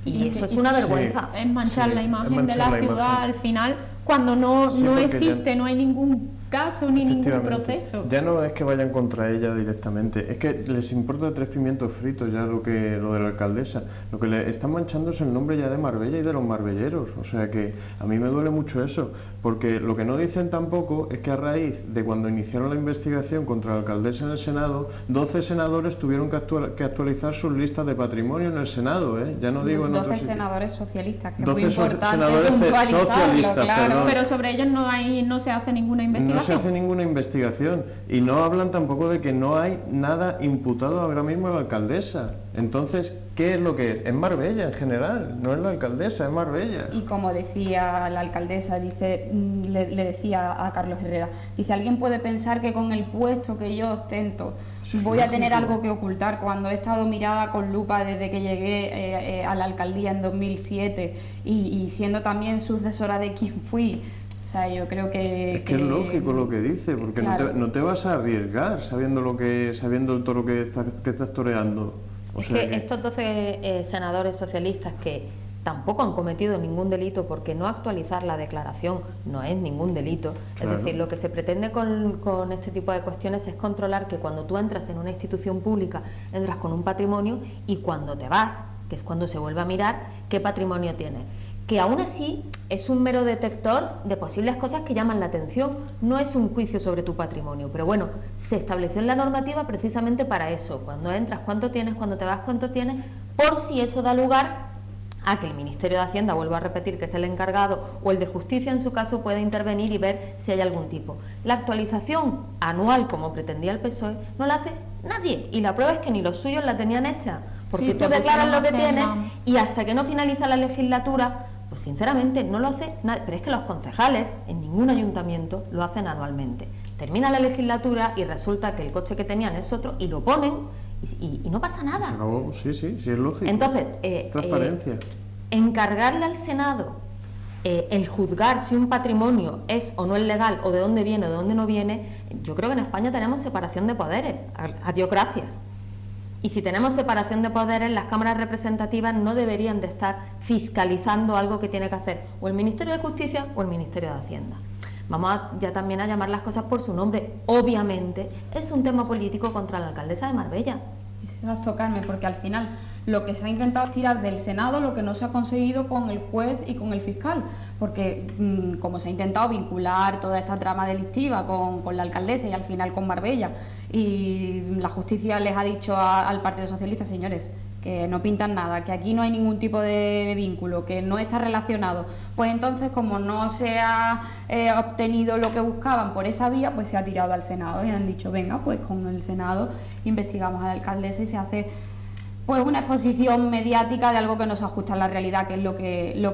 [SPEAKER 3] Y eso es una vergüenza.
[SPEAKER 1] Es manchar la imagen de la ciudad al final, cuando no existe, no hay ningún caso ni ningún proceso.
[SPEAKER 2] Ya no es que vayan contra ella directamente, es que les importa tres pimientos fritos ya lo de la alcaldesa. Lo que le están manchando es el nombre ya de Marbella y de los marbelleros. O sea que a mí me duele mucho eso, porque lo que no dicen tampoco es que a raíz de cuando iniciaron la investigación contra la alcaldesa en el Senado, 12 senadores tuvieron que actualizar sus listas de patrimonio en el Senado, ¿eh? Ya no digo en
[SPEAKER 4] 12 senadores socialistas, que es
[SPEAKER 2] 12
[SPEAKER 4] muy importante
[SPEAKER 2] senadores socialistas,
[SPEAKER 4] claro.
[SPEAKER 2] perdón.
[SPEAKER 1] Pero sobre ellos no se hace ninguna investigación.
[SPEAKER 2] No se hace ninguna investigación y no hablan tampoco de que no hay nada imputado ahora mismo a la alcaldesa. Entonces, ¿qué es lo que es? Es Marbella en general, no es la alcaldesa, es Marbella.
[SPEAKER 4] Y como decía la alcaldesa, le decía a Carlos Herrera, dice, alguien puede pensar que con el puesto que yo ostento voy a tener algo que ocultar, cuando he estado mirada con lupa desde que llegué a la alcaldía en 2007 y siendo también sucesora de quien fui. O sea, yo creo que...
[SPEAKER 2] Es que es lógico lo que dice, porque claro, no te vas a arriesgar sabiendo el toro que estás toreando.
[SPEAKER 3] Estos 12 senadores socialistas que tampoco han cometido ningún delito, porque no actualizar la declaración no es ningún delito. Claro. Es decir, lo que se pretende con este tipo de cuestiones es controlar que cuando tú entras en una institución pública, entras con un patrimonio y cuando te vas, que es cuando se vuelve a mirar, qué patrimonio tienes. Que aún así es un mero detector de posibles cosas que llaman la atención, no es un juicio sobre tu patrimonio, pero bueno, se estableció en la normativa precisamente para eso, cuando entras cuánto tienes, cuando te vas cuánto tienes, por si eso da lugar a que el Ministerio de Hacienda, vuelvo a repetir que es el encargado, o el de Justicia en su caso, pueda intervenir y ver si hay algún tipo. La actualización anual, como pretendía el PSOE, no la hace nadie, y la prueba es que ni los suyos la tenían hecha, porque tú declaras lo que tienes y hasta que no finaliza la legislatura, pues sinceramente no lo hace nadie. Pero es que los concejales en ningún ayuntamiento lo hacen anualmente. Termina la legislatura y resulta que el coche que tenían es otro y lo ponen y no pasa nada.
[SPEAKER 2] No, sí, es lógico.
[SPEAKER 3] Entonces,
[SPEAKER 2] transparencia.
[SPEAKER 3] Encargarle al Senado el juzgar si un patrimonio es o no es legal, o de dónde viene o de dónde no viene, yo creo que en España tenemos separación de poderes. Adiós, gracias. Y si tenemos separación de poderes, las cámaras representativas no deberían de estar fiscalizando algo que tiene que hacer o el Ministerio de Justicia o el Ministerio de Hacienda. Vamos ya también a llamar las cosas por su nombre. Obviamente es un tema político contra la alcaldesa de Marbella.
[SPEAKER 4] Vas a tocarme, porque al final lo que se ha intentado es tirar del Senado lo que no se ha conseguido con el juez y con el fiscal, porque como se ha intentado vincular toda esta trama delictiva con la alcaldesa y al final con Marbella, y la justicia les ha dicho al Partido Socialista, señores, que no pintan nada, que aquí no hay ningún tipo de vínculo, que no está relacionado, pues entonces como no se ha obtenido lo que buscaban por esa vía, pues se ha tirado al Senado y han dicho, venga, pues con el Senado investigamos a la alcaldesa y se hace pues una exposición mediática de algo que no se ajusta a la realidad, que es lo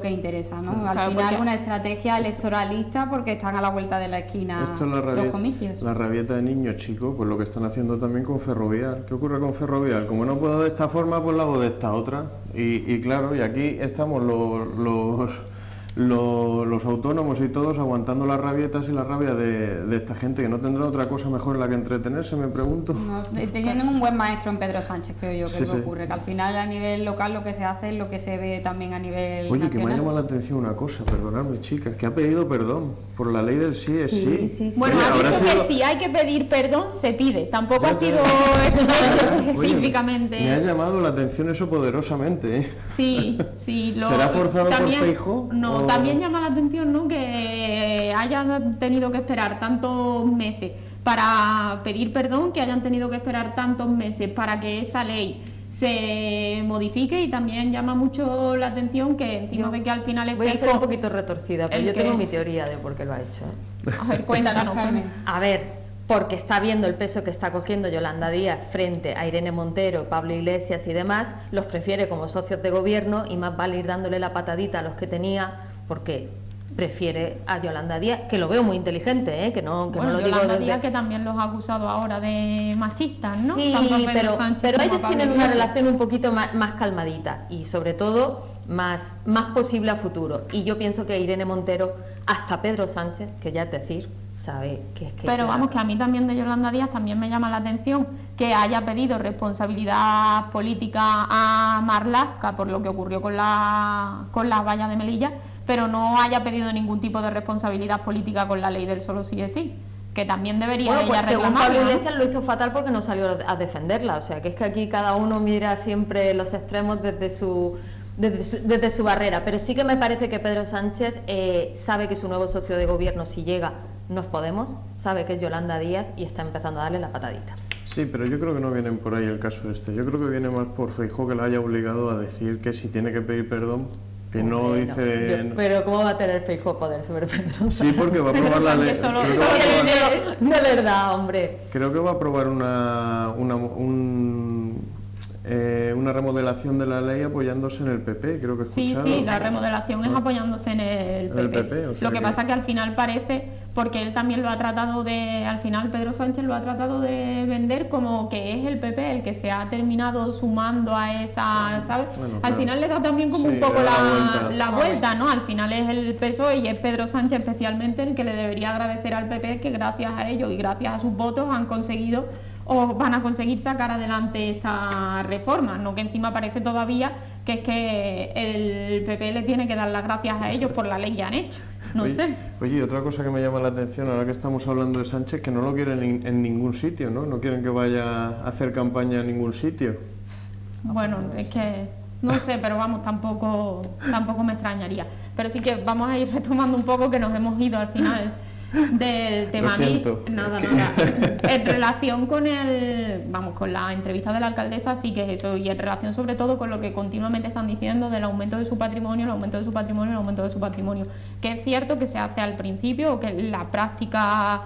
[SPEAKER 4] que interesa, ¿no? Al
[SPEAKER 1] claro,
[SPEAKER 4] final
[SPEAKER 1] porque
[SPEAKER 4] es una estrategia electoralista porque están a la vuelta de la esquina
[SPEAKER 2] Esto es
[SPEAKER 4] los comicios.
[SPEAKER 2] la rabieta de niños, chicos, pues lo que están haciendo también con Ferrovial. ¿Qué ocurre con Ferrovial? Como no puedo de esta forma, pues la hago de esta otra. Y claro, y aquí estamos los autónomos y todos aguantando las rabietas y la rabia de esta gente que no tendrá otra cosa mejor en la que entretenerse, me pregunto.
[SPEAKER 4] No, tienen un buen maestro en Pedro Sánchez, creo yo, que
[SPEAKER 2] Sí,
[SPEAKER 4] es lo que
[SPEAKER 2] sí.
[SPEAKER 4] ocurre, que al final a nivel local lo que se hace es lo que se ve también a nivel
[SPEAKER 2] Oye, que me ha
[SPEAKER 4] nacional.
[SPEAKER 2] llamado la atención una cosa, perdonadme, chicas, que ha pedido perdón por la ley del sí es sí.
[SPEAKER 3] Sí.
[SPEAKER 1] Bueno,
[SPEAKER 2] Oye,
[SPEAKER 1] ha
[SPEAKER 2] habrá
[SPEAKER 1] dicho
[SPEAKER 2] sido-
[SPEAKER 1] que si hay que pedir perdón, se pide. Tampoco
[SPEAKER 2] Ya,
[SPEAKER 1] ha
[SPEAKER 2] ya.
[SPEAKER 1] sido
[SPEAKER 2] Oye,
[SPEAKER 1] específicamente.
[SPEAKER 2] me ha llamado la atención eso poderosamente, ¿eh?
[SPEAKER 1] Sí, sí.
[SPEAKER 2] ¿Será forzado por Feijóo,
[SPEAKER 1] No,
[SPEAKER 2] o...?
[SPEAKER 1] también llama la atención, ¿no?, que hayan tenido que esperar tantos meses para pedir perdón, que hayan tenido que esperar tantos meses para que esa ley se modifique, y también llama mucho la atención que encima
[SPEAKER 3] Yo
[SPEAKER 1] de que al final es
[SPEAKER 3] Voy a ser
[SPEAKER 1] Feijóo-
[SPEAKER 3] un poquito retorcida, pero
[SPEAKER 1] el
[SPEAKER 3] yo
[SPEAKER 1] que-
[SPEAKER 3] tengo mi teoría de por qué lo ha hecho.
[SPEAKER 1] A ver, cuéntanos,
[SPEAKER 4] Carmen.
[SPEAKER 3] A ver, porque está viendo el peso que está cogiendo Yolanda Díaz frente a Irene Montero, Pablo Iglesias y demás, los prefiere como socios de gobierno y más vale ir dándole la patadita a los que tenía, porque prefiere a Yolanda Díaz, que lo veo muy inteligente, que no
[SPEAKER 1] Bueno,
[SPEAKER 3] lo digo
[SPEAKER 1] Yolanda
[SPEAKER 3] desde...
[SPEAKER 1] Díaz, que también los ha acusado ahora de machistas, ¿no?
[SPEAKER 3] Sí,
[SPEAKER 1] Tanto a Pedro
[SPEAKER 3] pero
[SPEAKER 1] Sánchez como a
[SPEAKER 3] ellos
[SPEAKER 1] Pablo
[SPEAKER 3] tienen una
[SPEAKER 1] Iglesias.
[SPEAKER 3] relación un poquito más calmadita y sobre todo más posible a futuro. Y yo pienso que Irene Montero, hasta Pedro Sánchez, que ya es decir, sabe que es que...
[SPEAKER 1] Pero vamos, que a mí también de Yolanda Díaz también me llama la atención que haya pedido responsabilidad política a Marlaska por lo que ocurrió con la valla de Melilla, pero no haya pedido ningún tipo de responsabilidad política con la ley del solo sí es sí, que también debería
[SPEAKER 3] Bueno,
[SPEAKER 1] ella
[SPEAKER 3] pues según
[SPEAKER 1] reclamarla,
[SPEAKER 3] Pablo
[SPEAKER 1] ¿no?
[SPEAKER 3] Iglesias lo hizo fatal porque no salió a defenderla. O sea, que es que aquí cada uno mira siempre los extremos desde su barrera. Pero sí que me parece que Pedro Sánchez sabe que su nuevo socio de gobierno, si llega, no es Podemos, sabe que es Yolanda Díaz y está empezando a darle la patadita.
[SPEAKER 2] Sí, pero yo creo que no viene por ahí el caso este. Yo creo que viene más por Feijóo, que la haya obligado a decir que si tiene que pedir perdón, que no
[SPEAKER 3] Hombre,
[SPEAKER 2] dice...
[SPEAKER 3] pero ¿cómo va a tener Feijóo poder sobre Pedro Sánchez?
[SPEAKER 2] Sí, porque va a aprobar la ley.
[SPEAKER 1] Sánchez solo-
[SPEAKER 2] creo que
[SPEAKER 1] solo
[SPEAKER 2] va a aprobar-
[SPEAKER 1] quiere-
[SPEAKER 3] De verdad, hombre.
[SPEAKER 2] Creo que va a aprobar una remodelación de la ley apoyándose en el PP, creo que he
[SPEAKER 1] Sí,
[SPEAKER 2] escuchado.
[SPEAKER 1] sí, la remodelación es apoyándose en el PP.
[SPEAKER 2] El PP, o sea
[SPEAKER 1] lo que
[SPEAKER 2] que-
[SPEAKER 1] pasa que al final parece, porque él también lo ha tratado al final Pedro Sánchez lo ha tratado de vender como que es el PP el que se ha terminado sumando a esa, ¿sabes?
[SPEAKER 2] Bueno,
[SPEAKER 1] al
[SPEAKER 2] claro.
[SPEAKER 1] final le da también como
[SPEAKER 2] Sí,
[SPEAKER 1] un poco
[SPEAKER 2] le da
[SPEAKER 1] la
[SPEAKER 2] la
[SPEAKER 1] vuelta, ¿no? Al final es el PSOE y es Pedro Sánchez especialmente el que le debería agradecer al PP que gracias a ellos y gracias a sus votos han conseguido o van a conseguir sacar adelante esta reforma, no que encima parece todavía que es que el PP le tiene que dar las gracias a ellos por la ley que han hecho, no
[SPEAKER 2] Oye,
[SPEAKER 1] sé.
[SPEAKER 2] Oye, y otra cosa que me llama la atención ahora que estamos hablando de Sánchez, que no lo quieren en ningún sitio, ¿no? No quieren que vaya a hacer campaña en ningún sitio.
[SPEAKER 1] Bueno, es que no sé, pero vamos, tampoco me extrañaría. Pero sí que vamos a ir retomando un poco, que nos hemos ido al final del tema.
[SPEAKER 2] Lo siento.
[SPEAKER 1] Nada. En relación con con la entrevista de la alcaldesa, sí que es eso, y en relación sobre todo con lo que continuamente están diciendo del aumento de su patrimonio, el aumento de su patrimonio, el aumento de su patrimonio. Que es cierto que se hace al principio, o que la práctica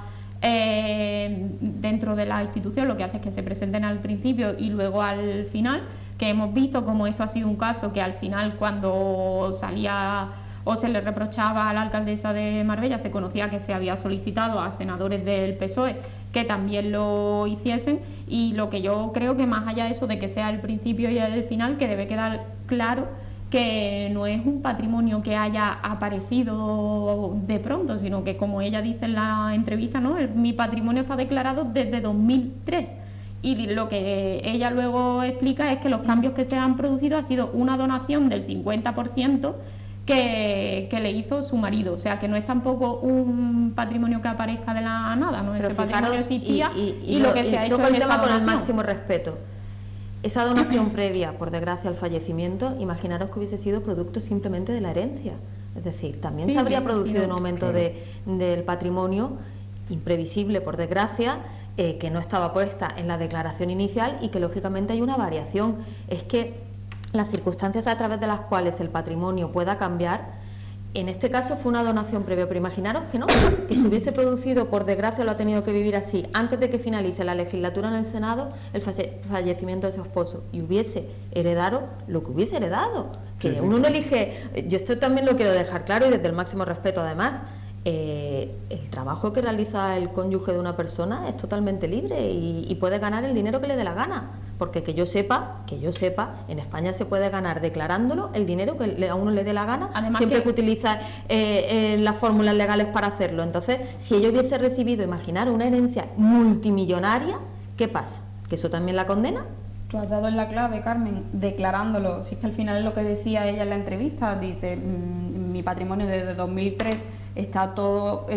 [SPEAKER 1] dentro de la institución lo que hace es que se presenten al principio y luego al final, que hemos visto como esto ha sido un caso que al final cuando salía o se le reprochaba a la alcaldesa de Marbella, se conocía que se había solicitado a senadores del PSOE que también lo hiciesen, y lo que yo creo que más allá de eso de que sea el principio y el final, que debe quedar claro que no es un patrimonio que haya aparecido de pronto, sino que, como ella dice en la entrevista, ¿no? Mi patrimonio está declarado desde 2003. Y lo que ella luego explica es que los cambios que se han producido ha sido una donación del 50% que le hizo su marido. O sea, que no es tampoco un patrimonio que aparezca de la nada, ¿no? Ese patrimonio existía y lo que se ha hecho
[SPEAKER 3] toco
[SPEAKER 1] es
[SPEAKER 3] el
[SPEAKER 1] esa
[SPEAKER 3] tema con el
[SPEAKER 1] donación.
[SPEAKER 3] máximo respeto. esa donación previa, por desgracia, al fallecimiento, imaginaros que hubiese sido producto simplemente de la herencia. Es decir, también
[SPEAKER 1] Sí,
[SPEAKER 3] se habría
[SPEAKER 1] hubiese
[SPEAKER 3] producido
[SPEAKER 1] sido,
[SPEAKER 3] un aumento del patrimonio imprevisible, por desgracia, que no estaba puesta en la declaración inicial y que lógicamente hay una variación. Es que las circunstancias a través de las cuales el patrimonio pueda cambiar, en este caso fue una donación previa, pero imaginaros que no, que se hubiese producido, por desgracia lo ha tenido que vivir así, antes de que finalice la legislatura en el Senado, el fallecimiento de su esposo, y hubiese heredado lo que hubiese heredado. Que
[SPEAKER 2] Sí,
[SPEAKER 3] uno no elige, yo esto también lo quiero dejar claro y desde el máximo respeto además, el trabajo que realiza el cónyuge de una persona es totalmente libre y puede ganar el dinero que le dé la gana, porque que yo sepa, en España se puede ganar declarándolo el dinero que a uno le dé la gana,
[SPEAKER 1] Además
[SPEAKER 3] siempre
[SPEAKER 1] que
[SPEAKER 3] que utiliza las fórmulas legales para hacerlo. Entonces, si ella hubiese recibido, imaginar, una herencia multimillonaria, ¿qué pasa? ¿Que eso también la condena?
[SPEAKER 4] Tú has dado en la clave, Carmen, declarándolo. Si es que al final es lo que decía ella en la entrevista, dice, mi patrimonio desde 2003 está todo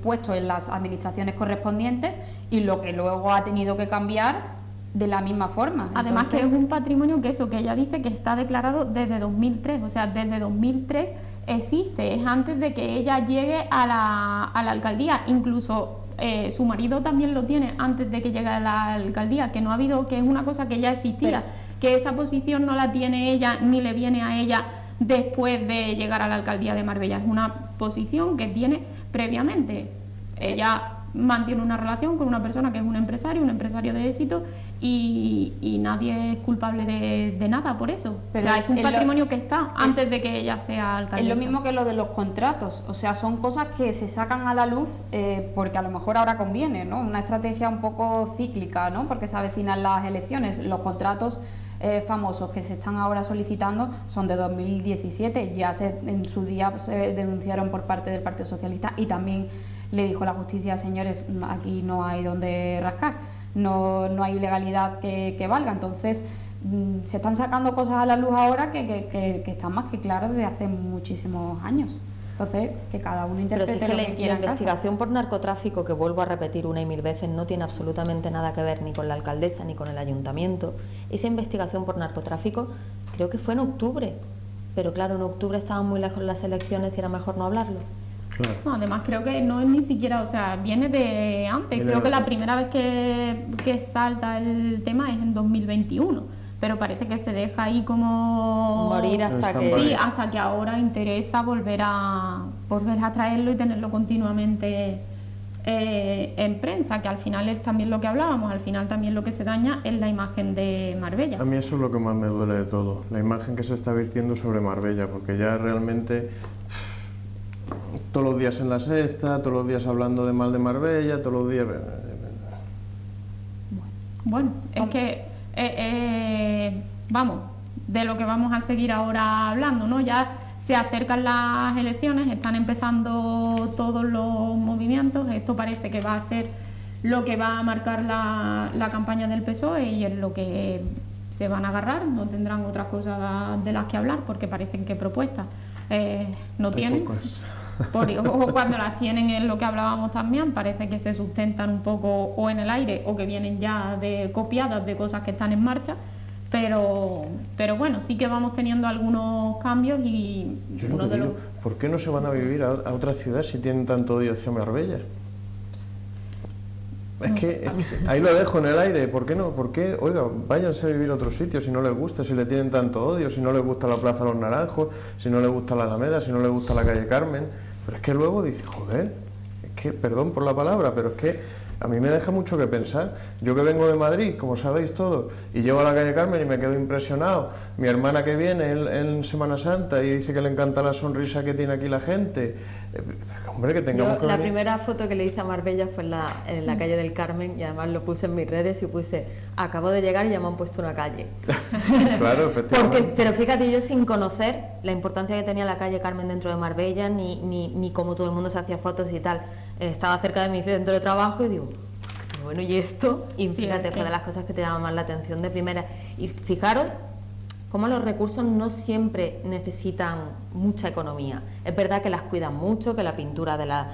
[SPEAKER 4] puesto en las administraciones correspondientes y lo que luego ha tenido que cambiar de la misma forma.
[SPEAKER 1] además
[SPEAKER 4] Entonces,
[SPEAKER 1] que es un patrimonio que ella dice que está declarado desde 2003, o sea, desde 2003 existe, es antes de que ella llegue a la alcaldía, incluso su marido también lo tiene antes de que llegue a la alcaldía, que no ha habido, que es una cosa que ya existía, que esa posición no la tiene ella ni le viene a ella después de llegar a la alcaldía de Marbella, es una posición que tiene previamente. Ella mantiene una relación con una persona que es un empresario de éxito y nadie es culpable de nada por eso.
[SPEAKER 4] Pero
[SPEAKER 1] o sea, es un patrimonio que está antes de que ella sea alcaldesa.
[SPEAKER 4] es lo mismo que lo de los contratos, o sea, son cosas que se sacan a la luz porque a lo mejor ahora conviene, ¿no? Una estrategia un poco cíclica, ¿no? Porque se avecinan las elecciones. Los contratos famosos que se están ahora solicitando son de 2017, ya en su día se denunciaron por parte del Partido Socialista y también le dijo la justicia, señores, aquí no hay donde rascar, no hay ilegalidad que valga. Entonces se están sacando cosas a la luz ahora que están más que claras desde hace muchísimos años. Entonces, que cada uno interprete
[SPEAKER 3] Pero si es
[SPEAKER 4] lo
[SPEAKER 3] que
[SPEAKER 4] que
[SPEAKER 3] la
[SPEAKER 4] quiera en casa.
[SPEAKER 3] investigación por narcotráfico, que vuelvo a repetir una y mil veces, no tiene absolutamente nada que ver ni con la alcaldesa ni con el ayuntamiento. Esa investigación por narcotráfico creo que fue en octubre, pero claro, en octubre estaban muy lejos las elecciones y era mejor no hablarlo.
[SPEAKER 2] Claro.
[SPEAKER 1] No, además creo que no es ni siquiera, o sea, viene de antes.
[SPEAKER 2] Viene
[SPEAKER 1] Creo
[SPEAKER 2] de
[SPEAKER 1] que la
[SPEAKER 2] antes.
[SPEAKER 1] primera vez que salta el tema es en 2021, pero parece que se deja ahí como
[SPEAKER 3] Morir hasta
[SPEAKER 2] Está
[SPEAKER 3] que...
[SPEAKER 2] mal.
[SPEAKER 1] Sí, hasta que ahora interesa volver a traerlo y tenerlo continuamente en prensa, que al final es también lo que hablábamos, al final también lo que se daña es la imagen de Marbella.
[SPEAKER 2] A mí eso es lo que más me duele de todo, la imagen que se está virtiendo sobre Marbella, porque ya realmente todos los días en la sexta, todos los días hablando de mal de Marbella, todos los días...
[SPEAKER 1] Bueno, es que, vamos, de lo que vamos a seguir ahora hablando, ¿no? Ya se acercan las elecciones, están empezando todos los movimientos, esto parece que va a ser lo que va a marcar la campaña del PSOE y es lo que se van a agarrar, no tendrán otras cosas de las que hablar porque parecen que propuestas no tienen. O cuando las tienen es lo que hablábamos también, parece que se sustentan un poco o en el aire o que vienen ya copiadas de cosas que están en marcha, pero bueno, sí que vamos teniendo algunos cambios y
[SPEAKER 2] Yo lo
[SPEAKER 1] uno
[SPEAKER 2] que
[SPEAKER 1] de
[SPEAKER 2] digo,
[SPEAKER 1] los...
[SPEAKER 2] ¿por qué no se van a vivir a otra ciudad si tienen tanto odio hacia Marbella? Es que ahí lo dejo en el aire, ¿por qué no? ¿Por qué? Oiga, váyanse a vivir a otro sitio si no les gusta, si le tienen tanto odio, si no les gusta la Plaza de los Naranjos, si no les gusta la Alameda, si no les gusta la calle Carmen. Pero es que luego dice, joder, es que, perdón por la palabra, pero es que a mí me deja mucho que pensar. Yo que vengo de Madrid, como sabéis todos, y llego a la calle Carmen y me quedo impresionado. Mi hermana que viene en Semana Santa y dice que le encanta la sonrisa que tiene aquí la gente. Hombre, que tengamos que
[SPEAKER 3] La
[SPEAKER 2] venir...
[SPEAKER 3] primera foto que le hice a Marbella fue en la calle del Carmen y además lo puse en mis redes y puse, acabo de llegar y ya me han puesto una calle.
[SPEAKER 2] Claro, efectivamente.
[SPEAKER 3] Pero fíjate, yo sin conocer la importancia que tenía la calle Carmen dentro de Marbella, ni cómo todo el mundo se hacía fotos y tal, estaba cerca de mi centro de trabajo y digo, bueno, ¿y esto? Y
[SPEAKER 1] Sí,
[SPEAKER 3] fíjate, fue de las cosas que te llaman más la atención de primera. Y fijaros cómo los recursos no siempre necesitan mucha economía. Es verdad que las cuidan mucho, que la pintura de las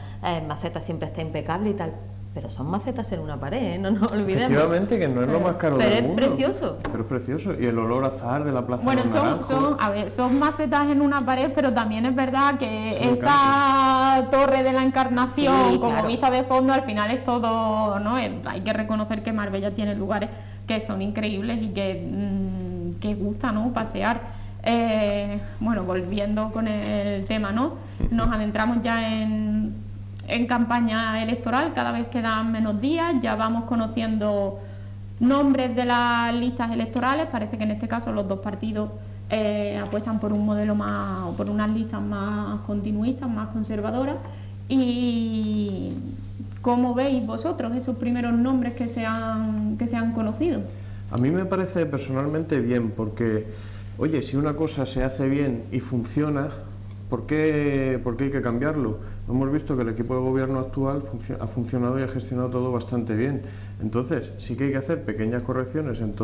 [SPEAKER 3] macetas siempre está impecable y tal, pero son macetas en una pared, no nos olvidemos.
[SPEAKER 2] Efectivamente, que no es lo más caro del mundo.
[SPEAKER 3] Pero es precioso.
[SPEAKER 2] Pero es precioso. Y el olor a azahar de la Plaza
[SPEAKER 1] Bueno,
[SPEAKER 2] del Naranjo.
[SPEAKER 1] son macetas en una pared, pero también es verdad que esa torre de la Encarnación,
[SPEAKER 3] Sí,
[SPEAKER 1] como
[SPEAKER 3] claro.
[SPEAKER 1] vista de fondo, al final es todo, ¿no? Hay que reconocer que Marbella tiene lugares que son increíbles y que gusta, ¿no? Pasear. Bueno, volviendo con el tema, ¿no? Nos adentramos ya en campaña electoral, cada vez quedan menos días, ya vamos conociendo nombres de las listas electorales. Parece que en este caso los dos partidos apuestan por un modelo más, o por unas listas más continuistas, más conservadoras. ¿Y cómo veis vosotros esos primeros nombres que se han conocido?
[SPEAKER 2] A mí me parece personalmente bien, porque, oye, si una cosa se hace bien y funciona, ¿por qué hay que cambiarlo? Hemos visto que el equipo de gobierno actual ha funcionado y ha gestionado todo bastante bien. Entonces, sí que hay que hacer pequeñas correcciones en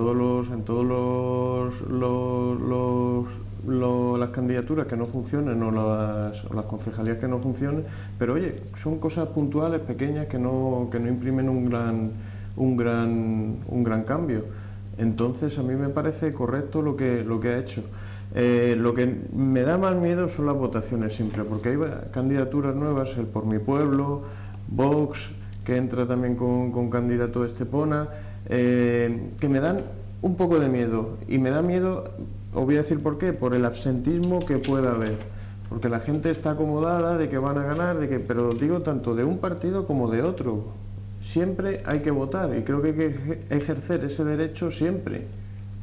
[SPEAKER 2] las candidaturas que no funcionen o las concejalías que no funcionen, pero oye, son cosas puntuales, pequeñas, que no imprimen un gran cambio. Entonces, a mí me parece correcto lo que ha hecho. Lo que me da más miedo son las votaciones siempre, porque hay candidaturas nuevas, el Por Mi Pueblo, Vox, que entra también con candidato Estepona, que me dan un poco de miedo. Y me da miedo, os voy a decir por qué, por el absentismo que pueda haber. Porque la gente está acomodada de que van a ganar, pero os digo tanto de un partido como de otro. Siempre hay que votar y creo que hay que ejercer ese derecho siempre.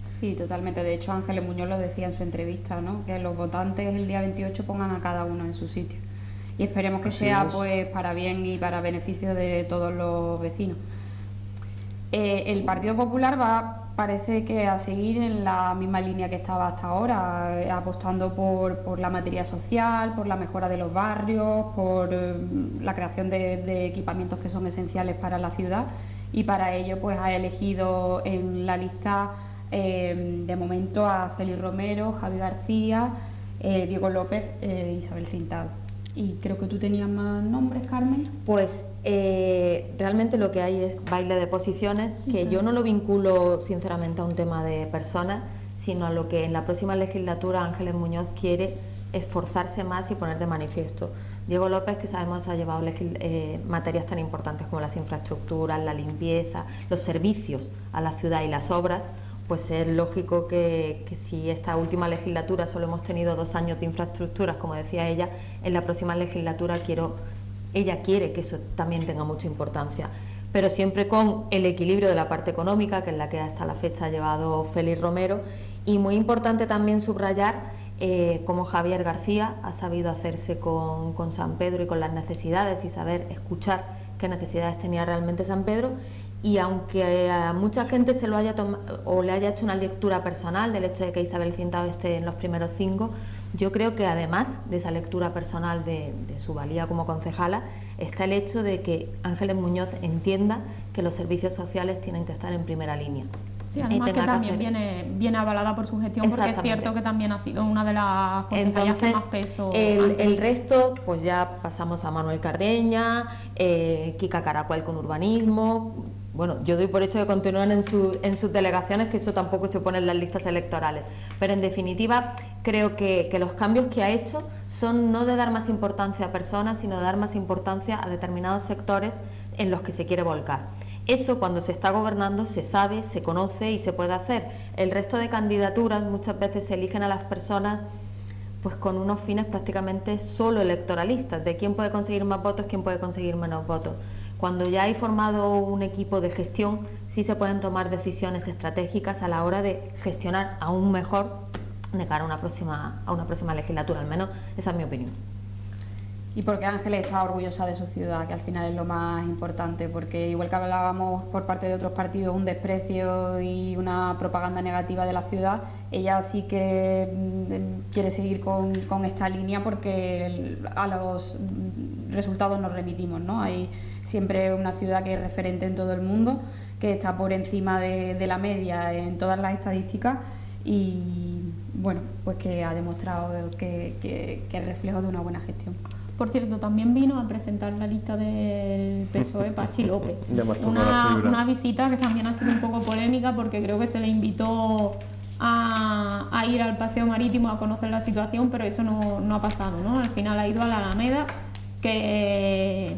[SPEAKER 4] Sí, totalmente. De hecho, Ángeles Muñoz lo decía en su entrevista, ¿no? Que los votantes el día 28 pongan a cada uno en su sitio. Y esperemos que
[SPEAKER 2] Así
[SPEAKER 4] sea
[SPEAKER 2] es.
[SPEAKER 4] pues para bien y para beneficio de todos los vecinos. El Partido Popular parece que a seguir en la misma línea que estaba hasta ahora, apostando por la materia social, por la mejora de los barrios, por la creación de equipamientos que son esenciales para la ciudad, y para ello pues ha elegido en la lista de momento a Félix Romero, Javi García, Diego López, Isabel Cintado. Y creo que tú tenías más nombres, Carmen.
[SPEAKER 3] Pues realmente lo que hay es baile de posiciones,
[SPEAKER 1] Sí,
[SPEAKER 3] que
[SPEAKER 1] claro.
[SPEAKER 3] yo no lo vinculo sinceramente a un tema de personas, sino a lo que en la próxima legislatura Ángeles Muñoz quiere esforzarse más y poner de manifiesto. Diego López, que sabemos ha llevado materias tan importantes como las infraestructuras, la limpieza, los servicios a la ciudad y las obras, pues es lógico que si esta última legislatura solo hemos tenido 2 años de infraestructuras, como decía ella, en la próxima legislatura ella quiere que eso también tenga mucha importancia, pero siempre con el equilibrio de la parte económica, que es la que hasta la fecha ha llevado Félix Romero, y muy importante también subrayar cómo Javier García ha sabido hacerse con San Pedro y con las necesidades y saber escuchar qué necesidades tenía realmente San Pedro. Y aunque a mucha gente se lo haya tomado o le haya hecho una lectura personal del hecho de que Isabel Cintado esté en los primeros 5, yo creo que además de esa lectura personal de su valía como concejala, está el hecho de que Ángeles Muñoz entienda que los servicios sociales tienen que estar en primera línea.
[SPEAKER 1] Sí, además que también viene avalada por su gestión, porque es cierto que también ha sido una de las concejalías que más peso.
[SPEAKER 3] El resto, pues ya pasamos a Manuel Cardeña, Kika Caracuel con urbanismo. Bueno, yo doy por hecho que continúan en sus delegaciones, que eso tampoco se pone en las listas electorales. Pero en definitiva, creo que los cambios que ha hecho son no de dar más importancia a personas, sino de dar más importancia a determinados sectores en los que se quiere volcar. Eso, cuando se está gobernando, se sabe, se conoce y se puede hacer. El resto de candidaturas muchas veces se eligen a las personas pues con unos fines prácticamente solo electoralistas, de quién puede conseguir más votos, quién puede conseguir menos votos. Cuando ya hay formado un equipo de gestión, sí se pueden tomar decisiones estratégicas a la hora de gestionar aún mejor de cara a una próxima legislatura, al menos esa es mi opinión.
[SPEAKER 4] Y porque Ángeles está orgullosa de su ciudad, que al final es lo más importante, porque igual que hablábamos por parte de otros partidos un desprecio y una propaganda negativa de la ciudad, ella sí que quiere seguir con esta línea, porque a los resultados nos remitimos, ¿no? Hay siempre una ciudad que es referente en todo el mundo, que está por encima de la media en todas las estadísticas, y bueno, pues que ha demostrado que es reflejo de una buena gestión.
[SPEAKER 1] Por cierto, también vino a presentar la lista del PSOE Pachi López.
[SPEAKER 2] Ya me has tocado la fibra.
[SPEAKER 1] Una visita que también ha sido un poco polémica porque creo que se le invitó a ir al paseo marítimo a conocer la situación, pero eso no ha pasado, ¿no? Al final ha ido a la Alameda, que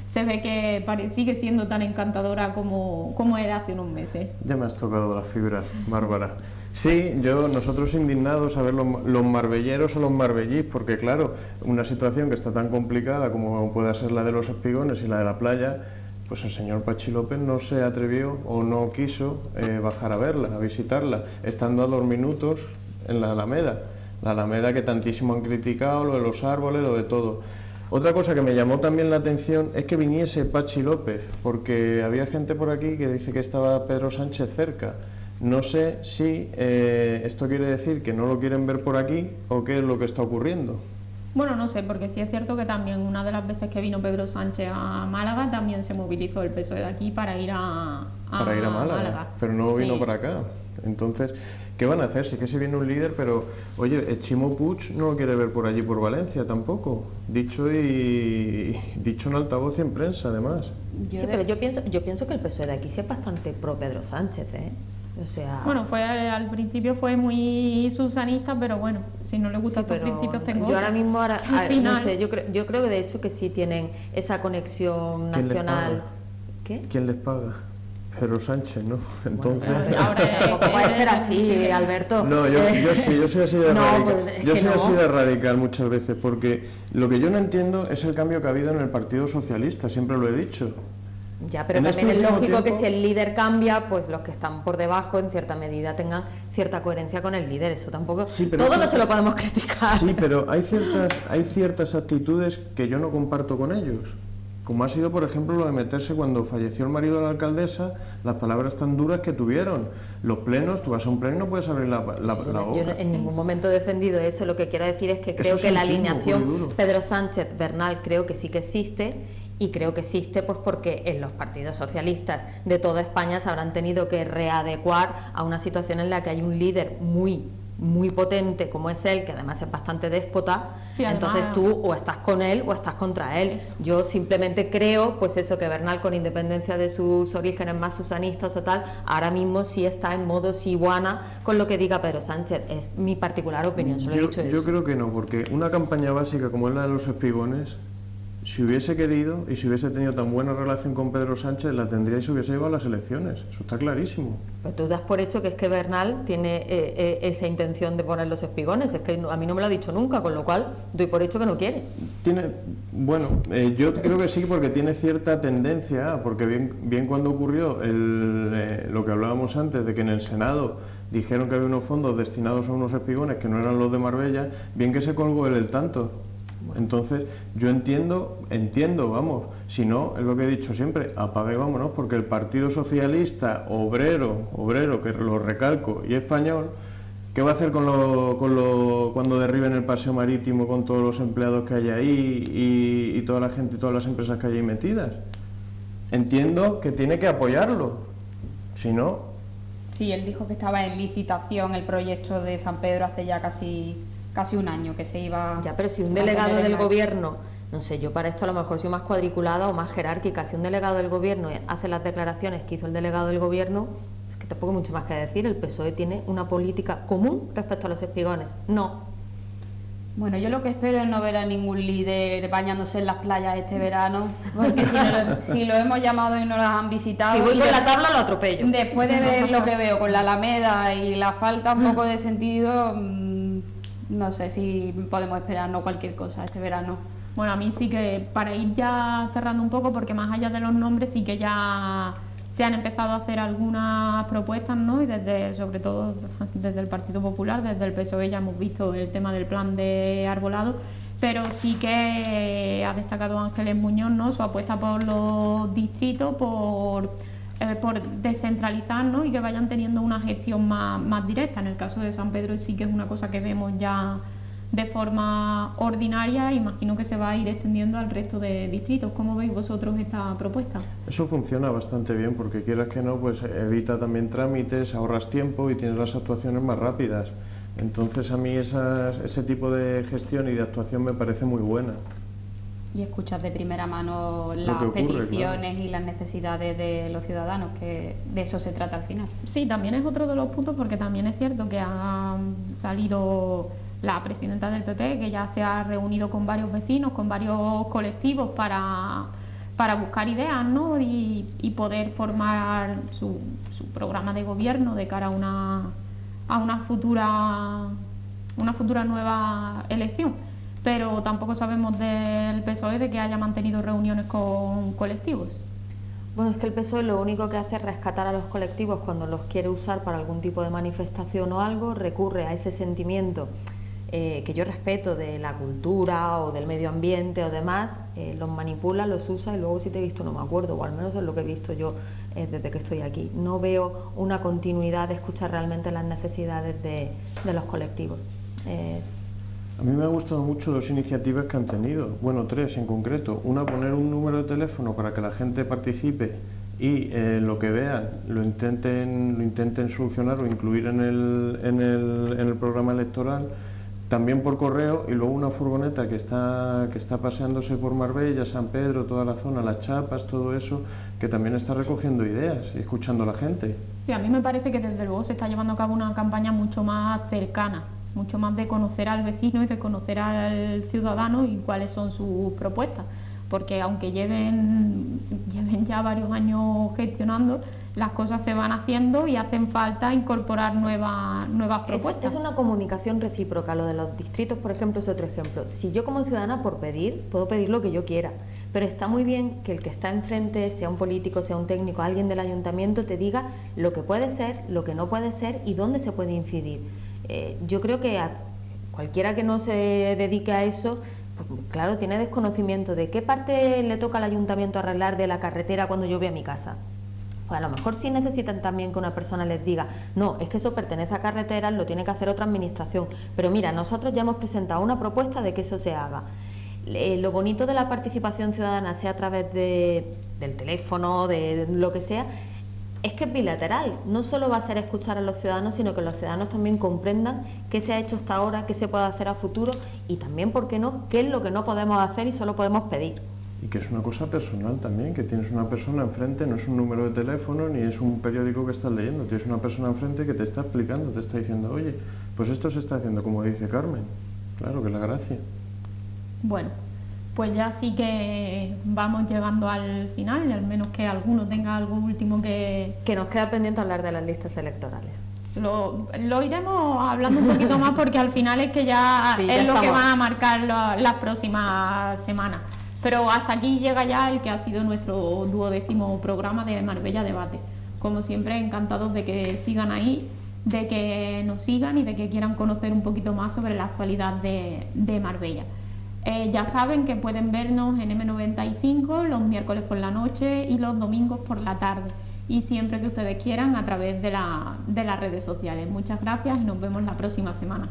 [SPEAKER 1] se ve que sigue siendo tan encantadora como era hace unos meses.
[SPEAKER 2] Ya me has tocado la fibra, Bárbara. Sí, nosotros indignados a ver los marbelleros o los marbellís, porque claro, una situación que está tan complicada como pueda ser la de los Espigones y la de la playa, pues el señor Pachi López no se atrevió o no quiso bajar a verla, a visitarla, estando a 2 minutos en la Alameda que tantísimo han criticado, lo de los árboles, lo de todo. Otra cosa que me llamó también la atención es que viniese Pachi López, porque había gente por aquí que dice que estaba Pedro Sánchez cerca. No sé si esto quiere decir que no lo quieren ver por aquí o qué es lo que está ocurriendo.
[SPEAKER 1] Bueno, no sé, porque sí es cierto que también una de las veces que vino Pedro Sánchez a Málaga también se movilizó el PSOE de aquí para ir a Málaga.
[SPEAKER 2] Pero no vino
[SPEAKER 1] Sí.
[SPEAKER 2] para acá. Entonces, ¿qué van a hacer? Sí que si viene un líder, pero oye, el Chimo Puig no lo quiere ver por allí, por Valencia tampoco. Dicho en altavoz y en prensa, además.
[SPEAKER 3] Sí, pero yo pienso que el PSOE de aquí sí es bastante pro Pedro Sánchez, ¿eh? O sea...
[SPEAKER 1] Bueno, al principio fue muy susanista, pero bueno, si no le gustan
[SPEAKER 3] Sí,
[SPEAKER 1] estos
[SPEAKER 3] pero
[SPEAKER 1] principios tengo
[SPEAKER 3] yo ahora
[SPEAKER 1] otros.
[SPEAKER 3] mismo,
[SPEAKER 1] Al
[SPEAKER 3] no
[SPEAKER 1] final-
[SPEAKER 3] sé, yo creo que de hecho que sí tienen esa conexión
[SPEAKER 2] ¿Quién les
[SPEAKER 3] nacional.
[SPEAKER 2] paga?
[SPEAKER 3] ¿Qué?
[SPEAKER 2] ¿Quién les paga? Pedro Sánchez, ¿no? Entonces...
[SPEAKER 3] Tampoco puede ser así, Alberto.
[SPEAKER 2] No, yo soy así de
[SPEAKER 3] No,
[SPEAKER 2] radical.
[SPEAKER 3] pues, es
[SPEAKER 2] Yo
[SPEAKER 3] que
[SPEAKER 2] soy
[SPEAKER 3] no.
[SPEAKER 2] así de radical muchas veces, porque lo que yo no entiendo es el cambio que ha habido en el Partido Socialista, siempre lo he dicho.
[SPEAKER 3] Ya, pero
[SPEAKER 2] En
[SPEAKER 3] también
[SPEAKER 2] este
[SPEAKER 3] es
[SPEAKER 2] último
[SPEAKER 3] lógico que
[SPEAKER 2] tiempo-
[SPEAKER 3] si el líder cambia, pues los que están por debajo en cierta medida tengan cierta coherencia con el líder. Eso tampoco...
[SPEAKER 2] Sí, pero
[SPEAKER 3] todo
[SPEAKER 2] es
[SPEAKER 3] no
[SPEAKER 2] que-
[SPEAKER 3] se lo podemos criticar.
[SPEAKER 2] Sí, pero hay ciertas actitudes que yo no comparto con ellos. Como ha sido, por ejemplo, lo de meterse cuando falleció el marido de la alcaldesa, las palabras tan duras que tuvieron. Los plenos, tú vas a un pleno y no puedes abrir la
[SPEAKER 3] Yo
[SPEAKER 2] boca.
[SPEAKER 3] en ningún momento he defendido eso. Lo que quiero decir es que creo
[SPEAKER 2] es
[SPEAKER 3] que la
[SPEAKER 2] machismo puro y
[SPEAKER 3] alineación
[SPEAKER 2] duro.
[SPEAKER 3] Pedro Sánchez-Bernal creo que sí que existe. Y creo que existe pues porque en los partidos socialistas de toda España se habrán tenido que readecuar a una situación en la que hay un líder muy potente como es él, que además es bastante déspota.
[SPEAKER 1] Sí, además-
[SPEAKER 3] Entonces tú o estás con él o estás contra él.
[SPEAKER 1] Eso.
[SPEAKER 3] Yo simplemente creo pues eso, que Bernal, con independencia de sus orígenes más susanistas o tal, ahora mismo sí está en modo siguana con lo que diga Pedro Sánchez. Es mi particular opinión, solo he dicho
[SPEAKER 2] Yo
[SPEAKER 3] eso.
[SPEAKER 2] creo que no, porque una campaña básica como es la de los Espigones, si hubiese querido y si hubiese tenido tan buena relación con Pedro Sánchez, la tendría y se hubiese ido a las elecciones. Eso está clarísimo.
[SPEAKER 3] Pero tú das por hecho que es que Bernal tiene esa intención de poner los espigones. Es que a mí no me lo ha dicho nunca, con lo cual doy por hecho que no quiere.
[SPEAKER 2] Yo creo que sí, porque tiene cierta tendencia, porque bien cuando ocurrió lo que hablábamos antes, de que en el Senado dijeron que había unos fondos destinados a unos espigones que no eran los de Marbella, bien que se colgó él el tanto. Entonces, yo entiendo, vamos, si no, es lo que he dicho siempre, apaga y vámonos, porque el Partido Socialista, obrero, que lo recalco, y español, ¿qué va a hacer cuando derriben el paseo marítimo con todos los empleados que hay ahí y toda la gente y todas las empresas que hay ahí metidas? Entiendo que tiene que apoyarlo, si no...
[SPEAKER 4] Sí, él dijo que estaba en licitación el proyecto de San Pedro hace ya casi un año, que se iba...
[SPEAKER 3] Ya, pero si un
[SPEAKER 4] a
[SPEAKER 3] delegado
[SPEAKER 4] poner en
[SPEAKER 3] del
[SPEAKER 4] marcha.
[SPEAKER 3] gobierno, no sé, yo para esto a lo mejor soy más cuadriculada o más jerárquica, si un delegado del gobierno hace las declaraciones que hizo el delegado del gobierno, es que tampoco hay mucho más que decir. El PSOE tiene una política común respecto a los espigones. No.
[SPEAKER 4] Bueno, yo lo que espero es no ver a ningún líder bañándose en las playas este verano, porque si lo hemos llamado y no las han visitado...
[SPEAKER 3] Si voy
[SPEAKER 4] y
[SPEAKER 3] con
[SPEAKER 4] de-
[SPEAKER 3] la tabla lo atropello.
[SPEAKER 4] Después de ver lo que veo con la Alameda y la falta un poco de sentido, no sé si podemos esperarnos cualquier cosa este verano.
[SPEAKER 1] Bueno, a mí sí que, para ir ya cerrando un poco, porque más allá de los nombres sí que ya se han empezado a hacer algunas propuestas, ¿no? Y sobre todo desde el Partido Popular, desde el PSOE ya hemos visto el tema del plan de arbolado, pero sí que ha destacado Ángeles Muñoz, ¿no? Su apuesta por los distritos, por descentralizar, ¿no? Y que vayan teniendo una gestión más directa. En el caso de San Pedro sí que es una cosa que vemos ya de forma ordinaria. Imagino que se va a ir extendiendo al resto de distritos. ¿Cómo veis vosotros esta propuesta?
[SPEAKER 2] Eso funciona bastante bien, porque quieras que no, pues evita también trámites, ahorras tiempo y tienes las actuaciones más rápidas. Entonces a mí ese tipo de gestión y de actuación me parece muy buena.
[SPEAKER 4] Y escuchas de primera mano las peticiones y las necesidades de los ciudadanos, que de eso se trata al final.
[SPEAKER 1] Sí, también es otro de los puntos, porque también es cierto que ha salido la presidenta del PP, que ya se ha reunido con varios vecinos, con varios colectivos para buscar ideas, ¿no? y poder formar su programa de gobierno de cara a una futura nueva elección. Pero tampoco sabemos del PSOE de que haya mantenido reuniones con colectivos.
[SPEAKER 3] Bueno, es que el PSOE lo único que hace es rescatar a los colectivos cuando los quiere usar para algún tipo de manifestación o algo, recurre a ese sentimiento que yo respeto de la cultura o del medio ambiente o demás, los manipula, los usa y luego si te he visto no me acuerdo, o al menos es lo que he visto yo desde que estoy aquí. No veo una continuidad de escuchar realmente las necesidades de los colectivos.
[SPEAKER 2] A mí me han gustado mucho 2 iniciativas que han tenido, bueno, 3 en concreto. Una, poner un número de teléfono para que la gente participe y lo que vean lo intenten solucionar o incluir en el programa electoral, también por correo, y luego una furgoneta que está paseándose por Marbella, San Pedro, toda la zona, Las Chapas, todo eso, que también está recogiendo ideas y escuchando a la gente.
[SPEAKER 1] Sí, a mí me parece que desde luego se está llevando a cabo una campaña mucho más cercana, mucho más de conocer al vecino y de conocer al ciudadano y cuáles son sus propuestas, porque aunque lleven ya varios años gestionando, las cosas se van haciendo y hacen falta incorporar nuevas propuestas.
[SPEAKER 3] Es una comunicación recíproca. Lo de los distritos, por ejemplo, es otro ejemplo. Si yo como ciudadana por pedir, puedo pedir lo que yo quiera, pero está muy bien que el que está enfrente, sea un político, sea un técnico, alguien del ayuntamiento, te diga lo que puede ser, lo que no puede ser y dónde se puede incidir. Yo creo que a cualquiera que no se dedique a eso, pues, claro, tiene desconocimiento de qué parte le toca al ayuntamiento arreglar de la carretera cuando yo voy a mi casa. Pues a lo mejor sí necesitan también que una persona les diga, no, es que eso pertenece a carreteras, lo tiene que hacer otra administración, pero mira, nosotros ya hemos presentado una propuesta de que eso se haga. Lo bonito de la participación ciudadana, sea a través del teléfono, de lo que sea, es que es bilateral. No solo va a ser escuchar a los ciudadanos, sino que los ciudadanos también comprendan qué se ha hecho hasta ahora, qué se puede hacer a futuro y también, ¿por qué no?, qué es lo que no podemos hacer y solo podemos pedir.
[SPEAKER 2] Y que es una cosa personal también, que tienes una persona enfrente, no es un número de teléfono ni es un periódico que estás leyendo, tienes una persona enfrente que te está explicando, te está diciendo, oye, pues esto se está haciendo como dice Carmen. Claro, que es la gracia.
[SPEAKER 1] Bueno, pues ya sí que vamos llegando al final, y al menos que alguno tenga algo último que
[SPEAKER 3] nos queda pendiente hablar de las listas electorales.
[SPEAKER 1] Lo iremos hablando un poquito más porque al final es que ya
[SPEAKER 3] sí,
[SPEAKER 1] es
[SPEAKER 3] ya
[SPEAKER 1] lo que van a marcar las próximas semanas. Pero hasta aquí llega ya el que ha sido nuestro 12º programa de Marbella Debate. Como siempre, encantados de que sigan ahí, de que nos sigan y de que quieran conocer un poquito más sobre la actualidad de Marbella. Ya saben que pueden vernos en M95 los miércoles por la noche y los domingos por la tarde. Y siempre que ustedes quieran a través de las redes sociales. Muchas gracias y nos vemos la próxima semana.